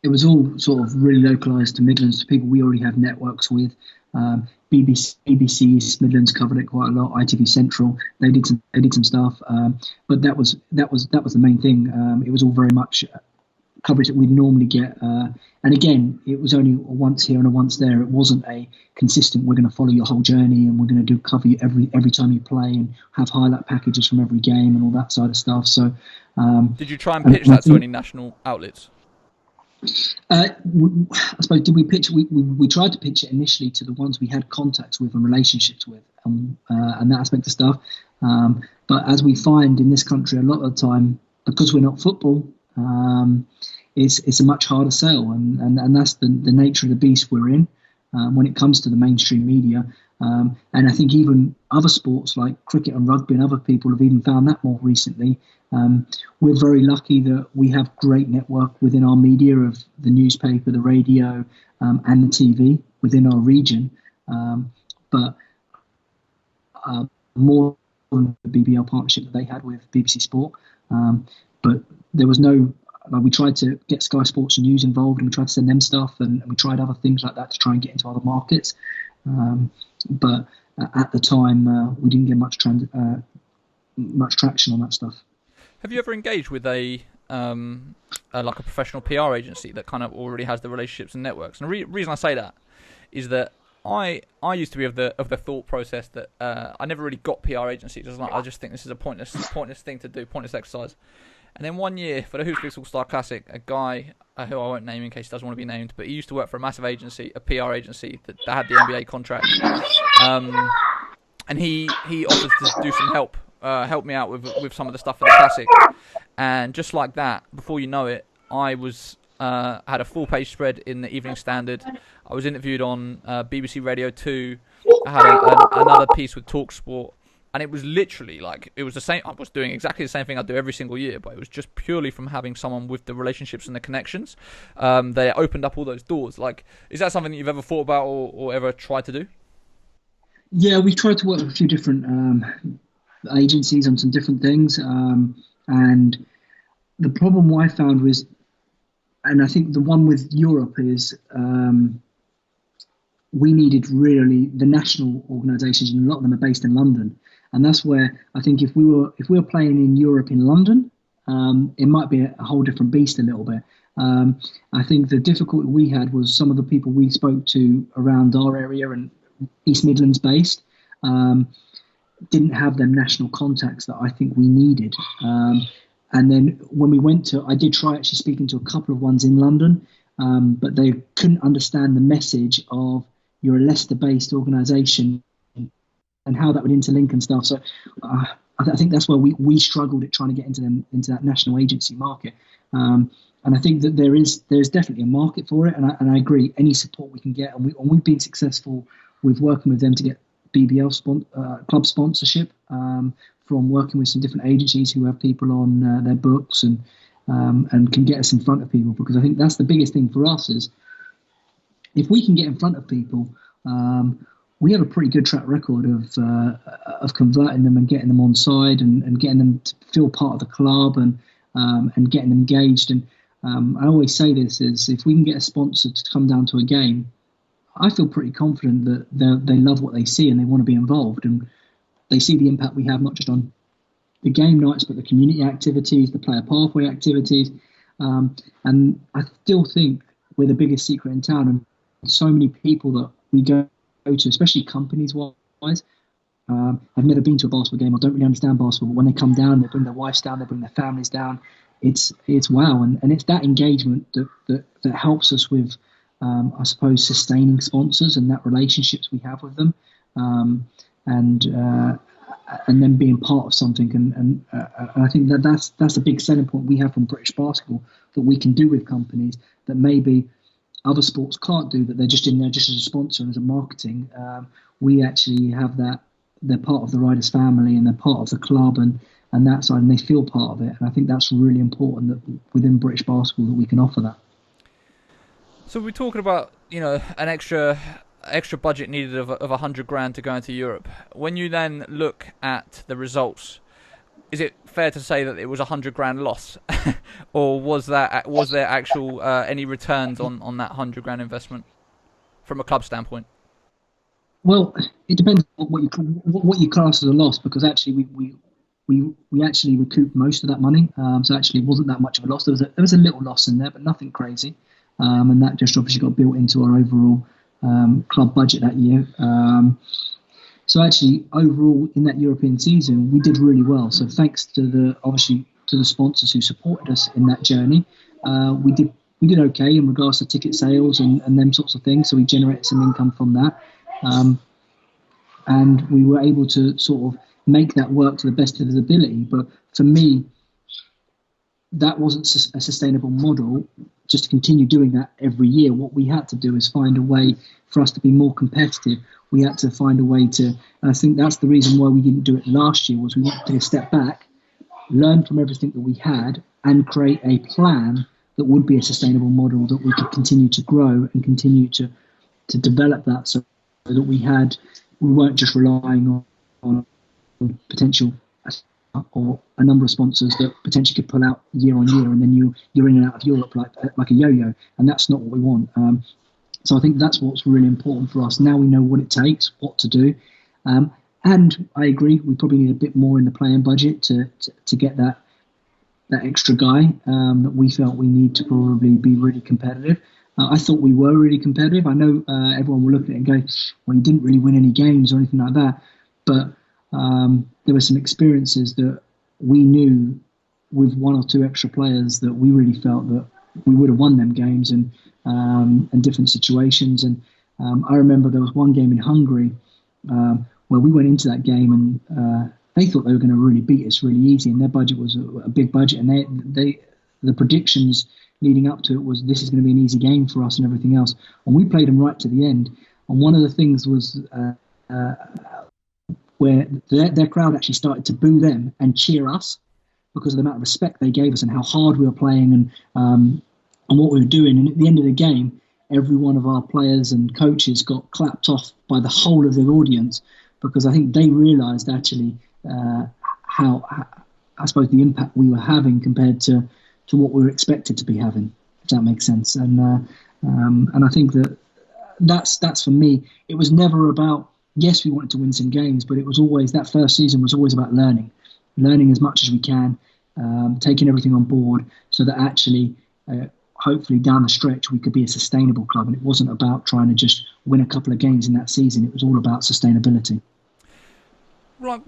It was all sort of really localized to Midlands, to people we already have networks with. BBC East Midlands covered it quite a lot. ITV Central, they did some stuff, but that was the main thing. It was all very much coverage that we'd normally get, and again, it was only once here and a once there. It wasn't a consistent, we're going to follow your whole journey and we're going to cover you every time you play and have highlight packages from every game and all that side of stuff. So did you try and pitch that to any national outlets? I suppose, did we pitch? We tried to pitch it initially to the ones we had contacts with and relationships with, and that aspect of stuff. But as we find in this country, a lot of the time, because we're not football, it's a much harder sell, and that's the nature of the beast we're in when it comes to the mainstream media. And I think even other sports like cricket and rugby and other people have even found that more recently. We're very lucky that we have great network within our media of the newspaper, the radio, and the TV within our region. But more than the BBL partnership that they had with BBC Sport. But there was no, we tried to get Sky Sports News involved, and we tried to send them stuff, and we tried other things like that to try and get into other markets. But at the time, we didn't get much traction on that stuff. Have you ever engaged with a professional PR agency that kind of already has the relationships and networks? And the reason I say that is that I used to be of the thought process that I never really got PR agencies. I just think this is a pointless thing to do, pointless exercise. And then one year for the Hoopsfix All-Star Classic, a guy who I won't name in case he doesn't want to be named, but he used to work for a massive agency, a PR agency that had the NBA contract, and he offered to do some help me out with some of the stuff for the Classic. And just like that, before you know it, I was had a full-page spread in the Evening Standard. I was interviewed on BBC Radio 2. I had another piece with TalkSport. And it was literally it was the same. I was doing exactly the same thing I do every single year, but it was just purely from having someone with the relationships and the connections. They opened up all those doors. Is that something that you've ever thought about or ever tried to do? Yeah, we've tried to work with a few different agencies on some different things. And the problem I found was, and I think the one with Europe is, we needed really the national organisations, and a lot of them are based in London. And that's where I think if we were playing in Europe in London, it might be a whole different beast a little bit. I think the difficulty we had was some of the people we spoke to around our area and East Midlands based didn't have them national contacts that I think we needed. And then when we went to, I did try actually speaking to a couple of ones in London, but they couldn't understand the message of you're a Leicester-based organisation and how that would interlink and stuff. So I think that's where we struggled at trying to get into that national agency market. And I think that there's definitely a market for it. And I agree, any support we can get, and we've been successful with working with them to get BBL club sponsorship from working with some different agencies who have people on their books and can get us in front of people. Because I think that's the biggest thing for us is if we can get in front of people, we have a pretty good track record of converting them and getting them on side and getting them to feel part of the club and getting them engaged. And I always say this is, if we can get a sponsor to come down to a game, I feel pretty confident that they love what they see and they want to be involved, and they see the impact we have not just on the game nights but the community activities, the player pathway activities. And I still think we're the biggest secret in town, and so many people that we go to, especially companies wise, I've never been to a basketball game, I don't really understand basketball, but when they come down, they bring their wives down, they bring their families down. It's wow, and it's that engagement that helps us with, I suppose, sustaining sponsors and that relationships we have with them, and then being part of something. And I think that's a big selling point we have from British basketball that we can do with companies that maybe other sports can't do, that they're just in there just as a sponsor and as a marketing. We actually have that. They're part of the Riders family and they're part of the club and that side, and they feel part of it. And I think that's really important that within British basketball that we can offer that. So we're talking about, an extra budget needed of $100,000 to go into Europe. When you then look at the results, is it fair to say that it was $100,000 loss, or was there actual any returns on that $100,000 investment from a club standpoint? Well, it depends on what you class as a loss, because actually we actually recouped most of that money. So actually it wasn't that much of a loss. There was a little loss in there, but nothing crazy. And that just obviously got built into our overall club budget that year. So actually, overall in that European season, we did really well. So thanks to the sponsors who supported us in that journey, we did okay in regards to ticket sales and them sorts of things. So we generated some income from that. And we were able to sort of make that work to the best of his ability. But for me, that wasn't a sustainable model just to continue doing that every year. What we had to do is find a way for us to be more competitive. We had to find a way to, and I think that's the reason why we didn't do it last year, was we wanted to take a step back, learn from everything that we had, and create a plan that would be a sustainable model that we could continue to grow and continue to develop that, so that we weren't just relying on potential or a number of sponsors that potentially could pull out year on year, and then you're in and out of Europe like a yo-yo, and that's not what we want. So I think that's what's really important for us. Now we know what it takes, what to do, and I agree we probably need a bit more in the playing budget to get that extra guy that we felt we need to probably be really competitive. I thought we were really competitive. I know everyone will look at it and go, well, you didn't really win any games or anything like that. But there were some experiences that we knew with one or two extra players that we really felt that we would have won them games and different situations. And I remember there was one game in Hungary where we went into that game and they thought they were going to really beat us really easy. And their budget was a big budget. And the predictions leading up to it was, this is going to be an easy game for us and everything else. And we played them right to the end. And one of the things was where their crowd actually started to boo them and cheer us because of the amount of respect they gave us and how hard we were playing and what we were doing. And at the end of the game, every one of our players and coaches got clapped off by the whole of the audience, because I think they realised actually how, I suppose, the impact we were having compared to what we were expected to be having, if that makes sense. And I think that's for me. It was never about, yes, we wanted to win some games, but it was always, that first season was always about learning as much as we can, taking everything on board, so that actually, hopefully down the stretch, we could be a sustainable club. And it wasn't about trying to just win a couple of games in that season. It was all about sustainability. Right.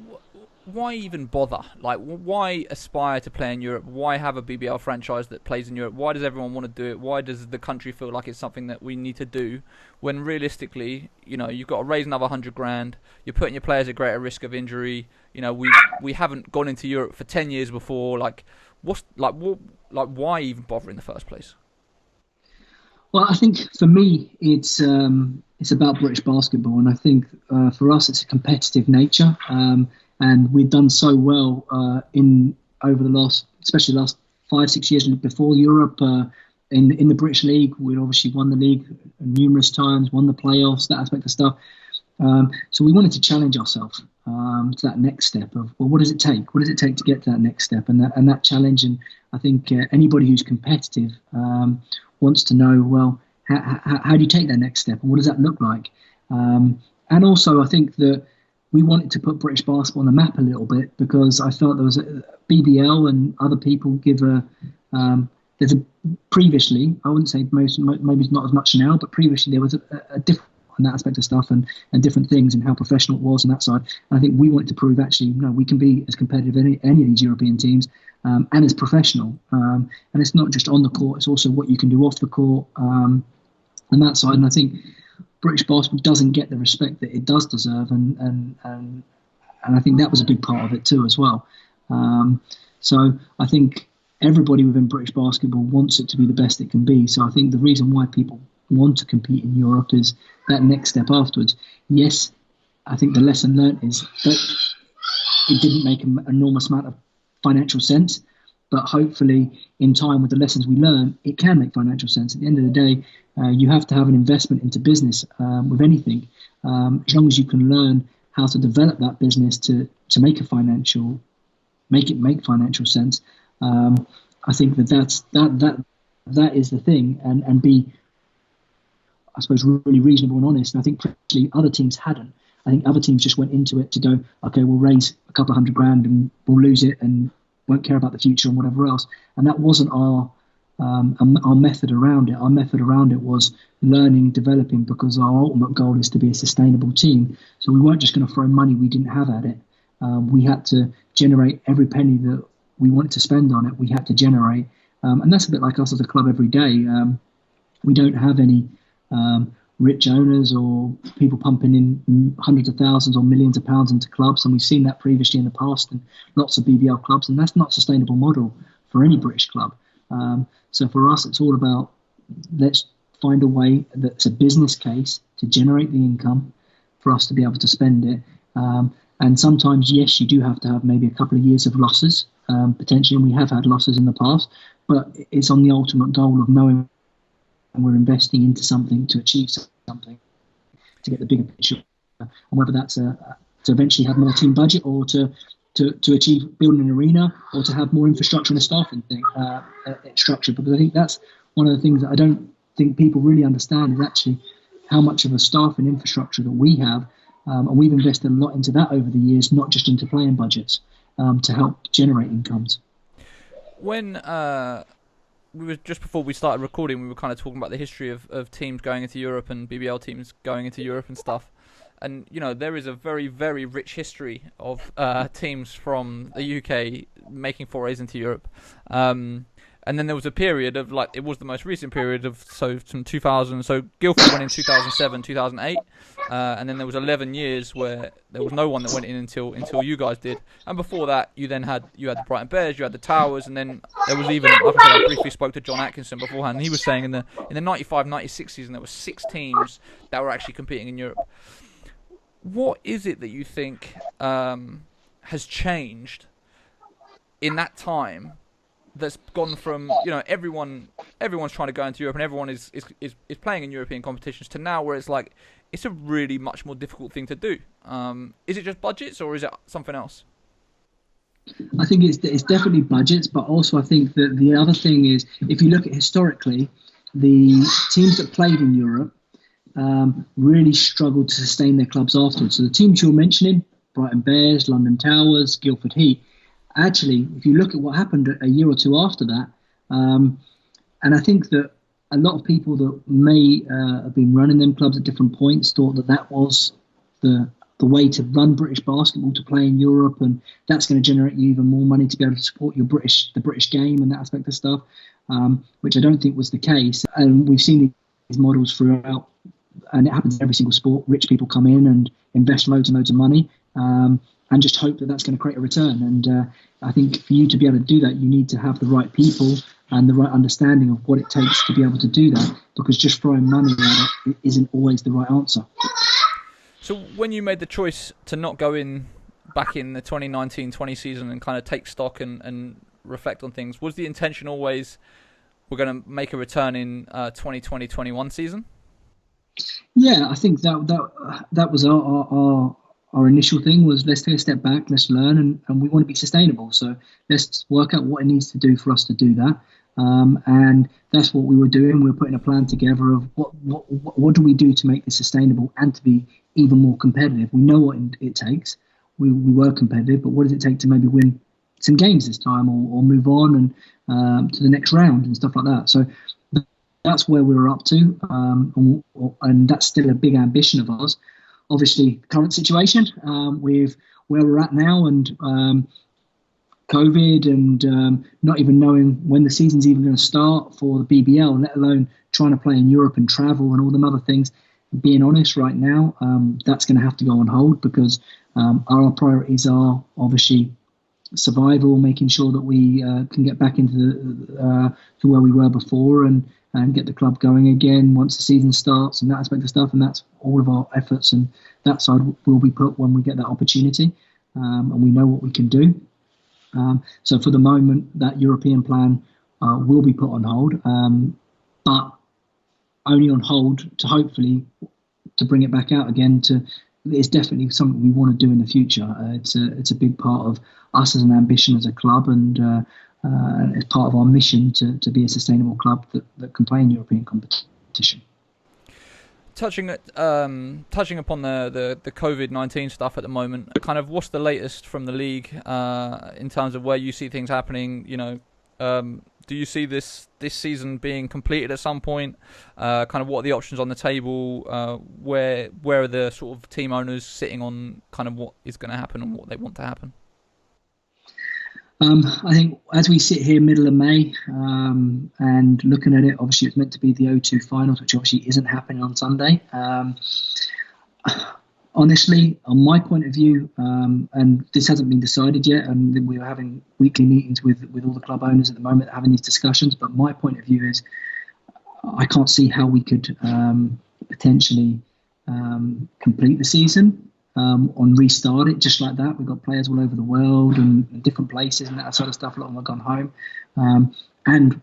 Why even bother? Like, why aspire to play in Europe? Why have a BBL franchise that plays in Europe? Why does everyone want to do it? Why does the country feel like it's something that we need to do, when realistically, you've got to raise another $100,000. You're putting your players at greater risk of injury. We haven't gone into Europe for 10 years before. Why even bother in the first place? Well, I think for me, it's about British basketball, and I think for us, it's a competitive nature. And we've done so well over the last 5-6 years before Europe in the British League. We'd obviously won the league numerous times, won the playoffs, that aspect of stuff. So we wanted to challenge ourselves to that next step of, well, what does it take? What does it take to get to that next step? And that challenge. And I think anybody who's competitive wants to know, well, how do you take that next step? And what does that look like? And also, I think that we wanted to put British basketball on the map a little bit, because I felt there was a BBL and other people give there's a previously, I wouldn't say maybe not as much now, but previously there was a different on that aspect of stuff and different things and how professional it was on that side. And I think we wanted to prove actually, no, we can be as competitive as any of these European teams and as professional. And it's not just on the court, it's also what you can do off the court on that side. And I think British basketball doesn't get the respect that it does deserve, and I think that was a big part of it too as well. So I think everybody within British basketball wants it to be the best it can be. So I think the reason why people want to compete in Europe is that next step afterwards. Yes, I think the lesson learnt is that it didn't make an enormous amount of financial sense, but hopefully in time with the lessons we learn, it can make financial sense. At the end of the day, you have to have an investment into business with anything. As long as you can learn how to develop that business to make it make financial sense. I think that is the thing, and be, I suppose, really reasonable and honest. And I think previously other teams hadn't. I think other teams just went into it to go, okay, we'll raise a couple of $100,000 and we'll lose it and won't care about the future and whatever else. And that wasn't our method around it. Our method around it was learning, developing, because our ultimate goal is to be a sustainable team. So we weren't just going to throw money we didn't have at it. We had to generate every penny that we wanted to spend on it. We had to generate. And that's a bit like us as a club every day. We don't have any rich owners or people pumping in hundreds of thousands or millions of pounds into clubs. And we've seen that previously in the past in lots of BBL clubs. And that's not a sustainable model for any British club. So for us, it's all about, let's find a way that's a business case to generate the income for us to be able to spend it. And sometimes, yes, you do have to have maybe a couple of years of losses, potentially, and we have had losses in the past, but it's on the ultimate goal of knowing we're investing into something to achieve something, to get the bigger picture, and whether that's to eventually have more team budget or to achieve building an arena or to have more infrastructure and a staffing thing, structure. Because I think that's one of the things that I don't think people really understand is actually how much of a staffing infrastructure that we have. And we've invested a lot into that over the years, not just into playing budgets, to help generate incomes. When we were just before we started recording, we were kind of talking about the history of teams going into Europe and BBL teams going into Europe and stuff. And, you know, there is a very, very rich history of teams from the UK making forays into Europe. And then there was a period of, like, it was the most recent period of, so from 2000, so Guildford went in 2007, 2008, and then there was 11 years where there was no one that went in until you guys did. And before that, you had the Bakken Bears, you had the Towers, and then there was even, like I said, I briefly spoke to John Atkinson beforehand, and he was saying in the 95-96 season, there were 6 teams that were actually competing in Europe. What is it that you think has changed in that time that's gone from, you know, everyone's trying to go into Europe and everyone is playing in European competitions to now where it's like it's a really much more difficult thing to do? Is it just budgets or is it something else? I think it's definitely budgets, but also I think that the other thing is, if you look at historically, the teams that played in Europe really struggled to sustain their clubs afterwards. So the teams you're mentioning, Bakken Bears, London Towers, Guildford Heat, actually, if you look at what happened a year or two after that, and I think that a lot of people that may have been running them clubs at different points thought that was the way to run British basketball, to play in Europe, and that's going to generate you even more money to be able to support the British game and that aspect of stuff, which I don't think was the case. And we've seen these models throughout, and it happens in every single sport. Rich people come in and invest loads and loads of money, and just hope that that's going to create a return. And I think for you to be able to do that, you need to have the right people and the right understanding of what it takes to be able to do that, because just throwing money at it isn't always the right answer. So when you made the choice to not go in back in the 2019-20 season and kind of take stock and reflect on things, was the intention always we're going to make a return in 2020-21 season? Yeah, I think that was our initial thing was let's take a step back, let's learn, and we want to be sustainable. So let's work out what it needs to do for us to do that. And that's what we were doing. We were putting a plan together of what do we do to make this sustainable and to be even more competitive. We know what it takes. We were competitive, but what does it take to maybe win some games this time or move on and to the next round and stuff like that. So that's where we're up to, and that's still a big ambition of ours. Obviously, current situation with where we're at now and COVID and not even knowing when the season's even going to start for the BBL, let alone trying to play in Europe and travel and all them other things. Being honest, right now, that's going to have to go on hold because our priorities are obviously survival, making sure that we can get back into to where we were before and get the club going again once the season starts and that aspect of stuff. And that's all of our efforts and that side will be put when we get that opportunity and we know what we can do. So for the moment, that European plan will be put on hold, but only on hold to hopefully to bring it back out again. It's definitely something we want to do in the future. It's a big part of us as an ambition as a club, and it's part of our mission to be a sustainable club that can play in European competition. Touching upon the COVID-19 stuff at the moment, kind of what's the latest from the league in terms of where you see things happening? You know, do you see this season being completed at some point? Kind of what are the options on the table? Where are the sort of team owners sitting on kind of what is going to happen and what they want to happen? I think as we sit here middle of May and looking at it, obviously it's meant to be the O2 finals, which obviously isn't happening on Sunday. Honestly, on my point of view, and this hasn't been decided yet, and we're having weekly meetings with all the club owners at the moment having these discussions, but my point of view is I can't see how we could potentially complete the season on restart it just like that. We've got players all over the world and different places and that sort of stuff. A lot of them have gone home. And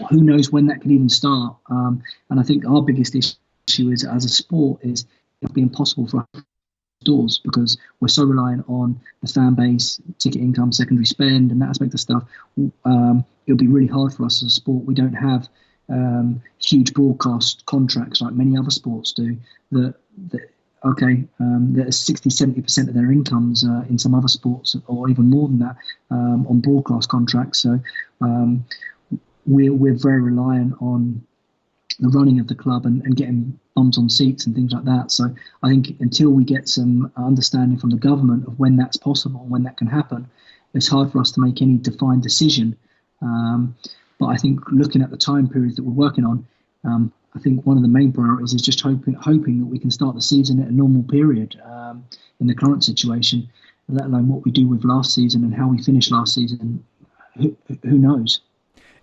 who knows when that could even start. And I think our biggest issue is as a sport is it'll be impossible for us doors because we're so reliant on the fan base, ticket income, secondary spend, and that aspect of stuff. It'll be really hard for us as a sport. We don't have huge broadcast contracts like many other sports do. That 60-70% of their incomes in some other sports, or even more than that, on broadcast contracts. So we're very reliant on the running of the club and getting bums on seats and things like that. So I think until we get some understanding from the government of when that's possible, when that can happen, it's hard for us to make any defined decision. But I think looking at the time period that we're working on, I think one of the main priorities is just hoping that we can start the season at a normal period in the current situation, let alone what we do with last season and how we finish last season. Who knows?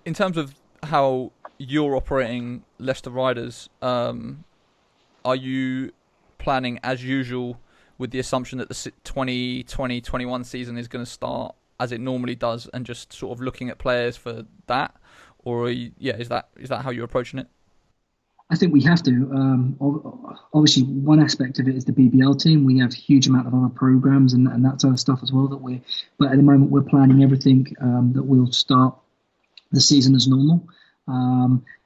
In terms of how you're operating Leicester Riders, are you planning as usual with the assumption that the 2020-21 season is going to start as it normally does and just sort of looking at players for that? Or is that how you're approaching it? I think we have to. Obviously, one aspect of it is the BBL team. We have a huge amount of other programs and that sort of stuff as well. But at the moment, we're planning everything that we'll start the season as normal.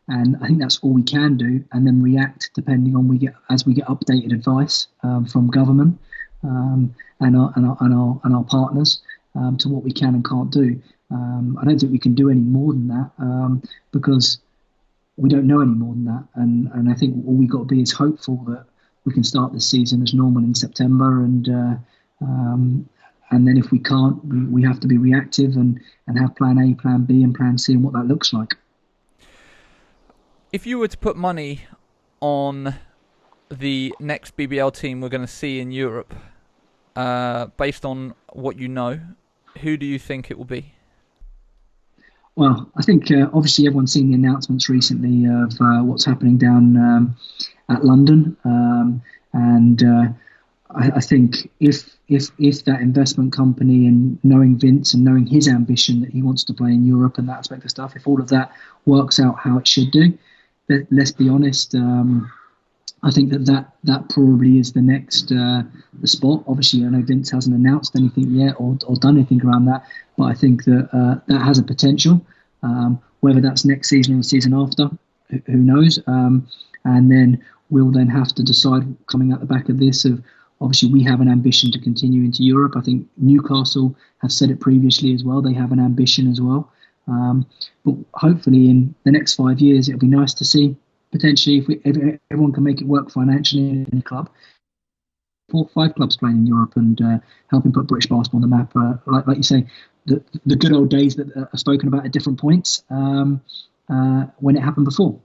And I think that's all we can do, and then react depending on as we get updated advice from government and our partners to what we can and can't do. I don't think we can do any more than that because we don't know any more than that. And I think all we've got to be is hopeful that we can start this season as normal in September. And then if we can't, we have to be reactive and have plan A, plan B and plan C and what that looks like. If you were to put money on the next BBL team we're going to see in Europe, based on what you know, who do you think it will be? Well, I think obviously everyone's seen the announcements recently of what's happening down at London, and I think if that investment company and knowing Vince and knowing his ambition that he wants to play in Europe and that aspect of stuff, if all of that works out how it should do, let's be honest, I think that probably is the next the spot. Obviously, I know Vince hasn't announced anything yet or done anything around that, but I think that that has a potential. Whether that's next season or the season after, who knows? And then we'll then have to decide coming out the back of this. Of obviously, we have an ambition to continue into Europe. I think Newcastle have said it previously as well. They have an ambition as well. But hopefully, in the next 5 years, it'll be nice to see. Potentially, if everyone can make it work financially in the club, 4 or 5 clubs playing in Europe and helping put British basketball on the map. Like you say, the good old days that are spoken about at different points when it happened before.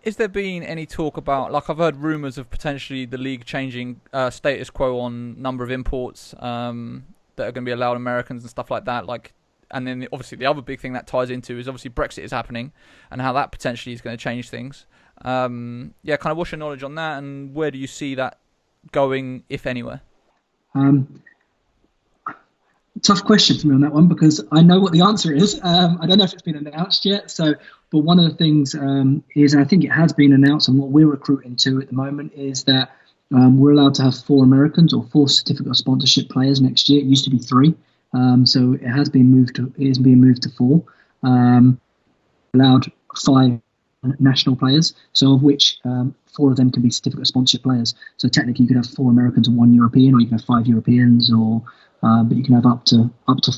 Is there been any talk about, like I've heard rumours of potentially the league changing status quo on number of imports that are going to be allowed Americans and stuff like that, and then obviously the other big thing that ties into is obviously Brexit is happening and how that potentially is going to change things. Kind of what's your knowledge on that and where do you see that going, if anywhere? Tough question for me on that one because I know what the answer is. I don't know if it's been announced yet. But one of the things is, and I think it has been announced, and what we're recruiting to at the moment is that we're allowed to have 4 Americans or 4 certificate of sponsorship players next year. It used to be 3. So it has been moved to. It is being moved to 4. Allowed 5 national players, so of which 4 of them can be certificate of sponsorship players. So technically, you could have 4 Americans and 1 European, or you can have 5 Europeans, but you can have up to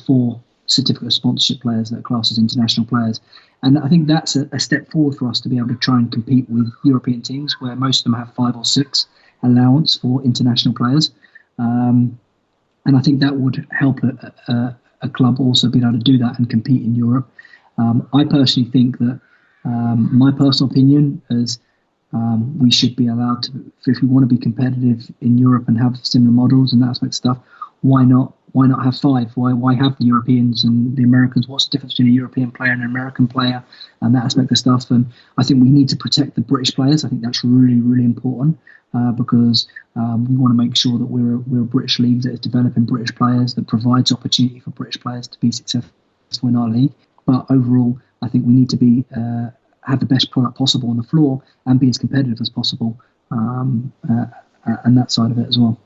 4 certificate of sponsorship players that are classed as international players. And I think that's a step forward for us to be able to try and compete with European teams, where most of them have 5 or 6 allowance for international players. And I think that would help a club also be able to do that and compete in Europe. I personally think that, my personal opinion is we should be allowed to, if we want to be competitive in Europe and have similar models and that aspect of stuff, why not have 5? Why have the Europeans and the Americans? What's the difference between a European player and an American player and that aspect of stuff? And I think we need to protect the British players. I think that's really, really important because we want to make sure that we're a British league that is developing British players, that provides opportunity for British players to be successful in our league. But overall, I think we need to be have the best product possible on the floor and be as competitive as possible, and that side of it as well.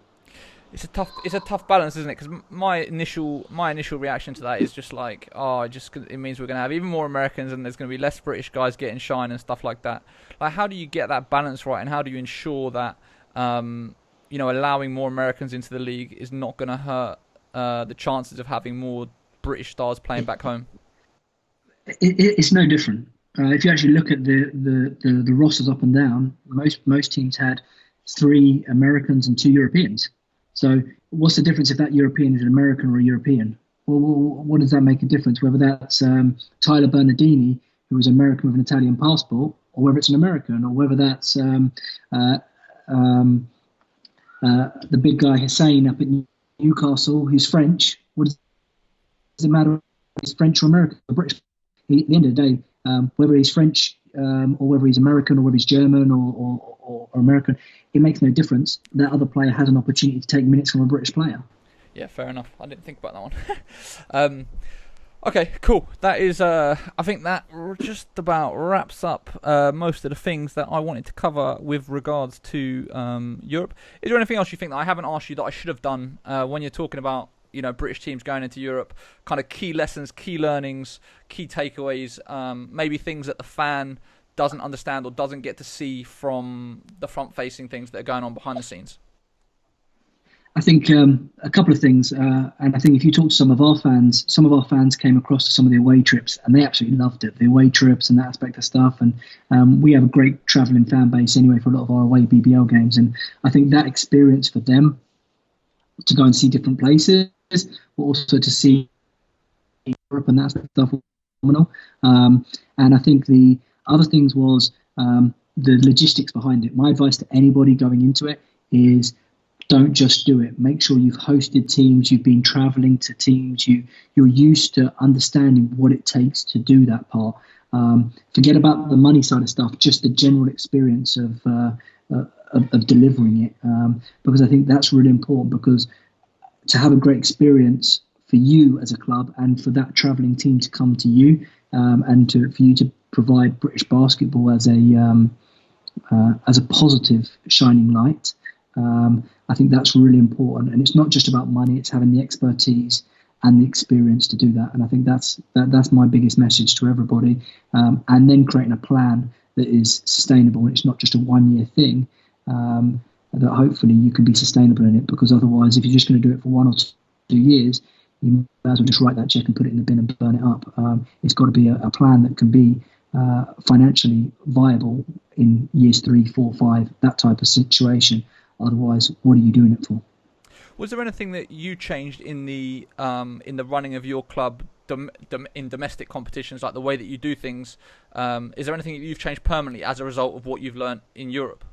It's a tough balance, isn't it? Because my initial reaction to that is just like, it means we're going to have even more Americans and there's going to be less British guys getting shine and stuff like that. Like, how do you get that balance right, and how do you ensure that allowing more Americans into the league is not going to hurt the chances of having more British stars playing back home? It's no different. If you actually look at the rosters up and down, most teams had 3 Americans and 2 Europeans. So what's the difference if that European is an American or a European? Well, what does that make a difference? Whether that's Tyler Bernardini, who is American with an Italian passport, or whether it's an American, or whether that's the big guy Hussein up at Newcastle, who's French. What does it matter if he's French or American or British? At the end of the day, whether he's French or whether he's American or whether he's German or American, it makes no difference. That other player has an opportunity to take minutes from a British player. Yeah, fair enough. I didn't think about that one. Okay, cool. That is, I think that just about wraps up most of the things that I wanted to cover with regards to Europe. Is there anything else you think that I haven't asked you that I should have done when you're talking about British teams going into Europe, kind of key lessons, key learnings, key takeaways, maybe things that the fan doesn't understand or doesn't get to see from the front-facing things that are going on behind the scenes? I think a couple of things, and I think if you talk to some of our fans came across to some of the away trips and they absolutely loved it, the away trips and that aspect of stuff. And we have a great travelling fan base anyway for a lot of our away BBL games, and I think that experience for them to go and see different places, but also to see Europe and that stuff was phenomenal. And I think the other things was the logistics behind it. My advice to anybody going into it is don't just do it. Make sure you've hosted teams, you've been travelling to teams, you're used to understanding what it takes to do that part. Forget about the money side of stuff, just the general experience of delivering it, because I think that's really important, because to have a great experience for you as a club and for that travelling team to come to you, and for you to provide British basketball as a as a positive shining light. I think that's really important, and it's not just about money; it's having the expertise and the experience to do that. And I think that's my biggest message to everybody. And then creating a plan that is sustainable, and it's not just a 1 year thing. That hopefully you can be sustainable in it, because otherwise, if you're just going to do it for 1 or 2 years, you might as well just write that check and put it in the bin and burn it up. It's got to be a plan that can be financially viable in years 3, 4, 5, that type of situation. Otherwise, what are you doing it for? Was there anything that you changed in the running of your club in domestic competitions, like the way that you do things? Is there anything that you've changed permanently as a result of what you've learned in Europe?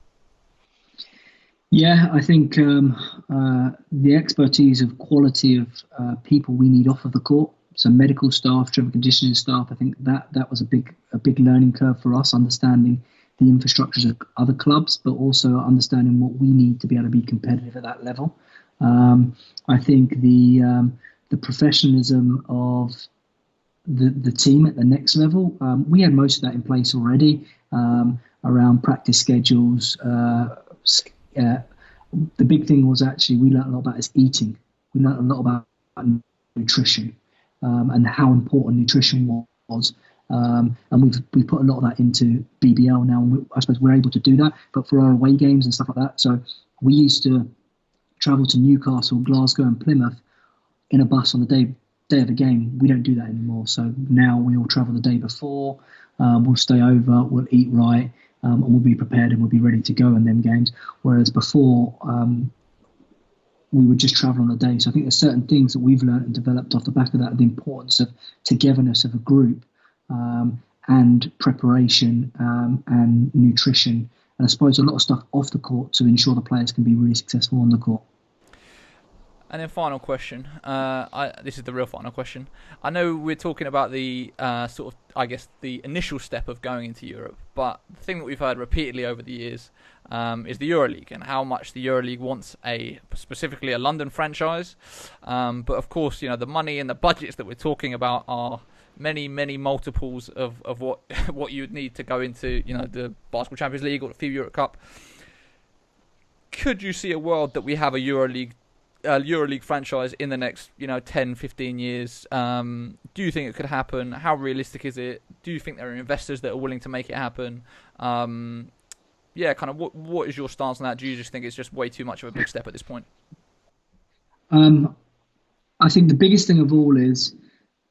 Yeah, I think the expertise of quality of people we need off of the court, so medical staff, strength and conditioning staff, I think that was a big learning curve for us, understanding the infrastructures of other clubs, but also understanding what we need to be able to be competitive at that level. I think the professionalism of the team at the next level, we had most of that in place already, around practice schedules. The big thing was actually we learned a lot about is eating. We learned a lot about nutrition, and how important nutrition was. And we put a lot of that into BBL now. And I suppose we're able to do that, but for our away games and stuff like that. So we used to travel to Newcastle, Glasgow and Plymouth in a bus on the day of a game. We don't do that anymore. So now we all travel the day before. We'll stay over, we'll eat right, and we'll be prepared and we'll be ready to go in them games. Whereas before, we would just travel on the day. So I think there's certain things that we've learned and developed off the back of that, the importance of togetherness of a group, and preparation, and nutrition. And I suppose a lot of stuff off the court to ensure the players can be really successful on the court. And then final question. This is the real final question. I know we're talking about the the initial step of going into Europe, but the thing that we've heard repeatedly over the years is the EuroLeague, and how much the EuroLeague wants specifically a London franchise. But of course, the money and the budgets that we're talking about are many, many multiples of what you would need to go into the Basketball Champions League or the FIBA Europe Cup. Could you see a world that we have a EuroLeague franchise in the next 10, 15 years? Do you think it could happen? How realistic is it? Do you think there are investors that are willing to make it happen? What is your stance on that? Do you just think it's just way too much of a big step at this point? I think the biggest thing of all is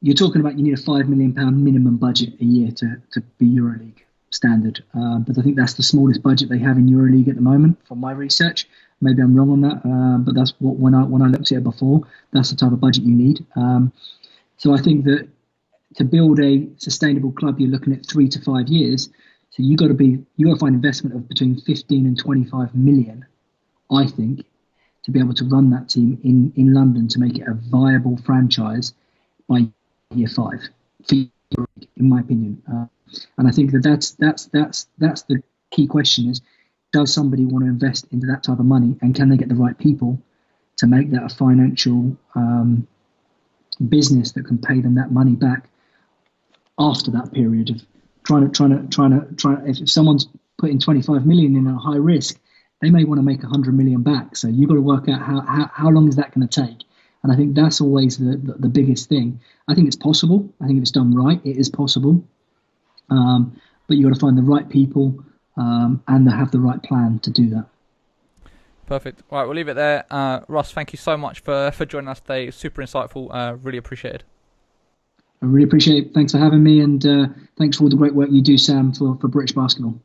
you're talking about you need a £5 million minimum budget a year to be EuroLeague standard. But I think that's the smallest budget they have in EuroLeague at the moment, from my research. Maybe I'm wrong on that, but that's what when I looked at it before, that's the type of budget you need. So I think that to build a sustainable club, you're looking at 3 to 5 years. So you got to find investment of between 15 and 25 million, I think, to be able to run that team in London to make it a viable franchise by year 5, in my opinion. And I think that's the key question is, does somebody want to invest into that type of money, and can they get the right people to make that a financial business that can pay them that money back after that period of trying to if someone's putting 25 million in a high risk, they may want to make 100 million back. So you've got to work out how long is that going to take. And I think that's always the biggest thing. I think it's possible. I think if it's done right, it is possible. But you've got to find the right people, and have the right plan to do that. Perfect. All right, we'll leave it there. Russ, thank you so much for joining us today. Super insightful. Really appreciate it. I really appreciate it. Thanks for having me, and thanks for all the great work you do, Sam, for British basketball.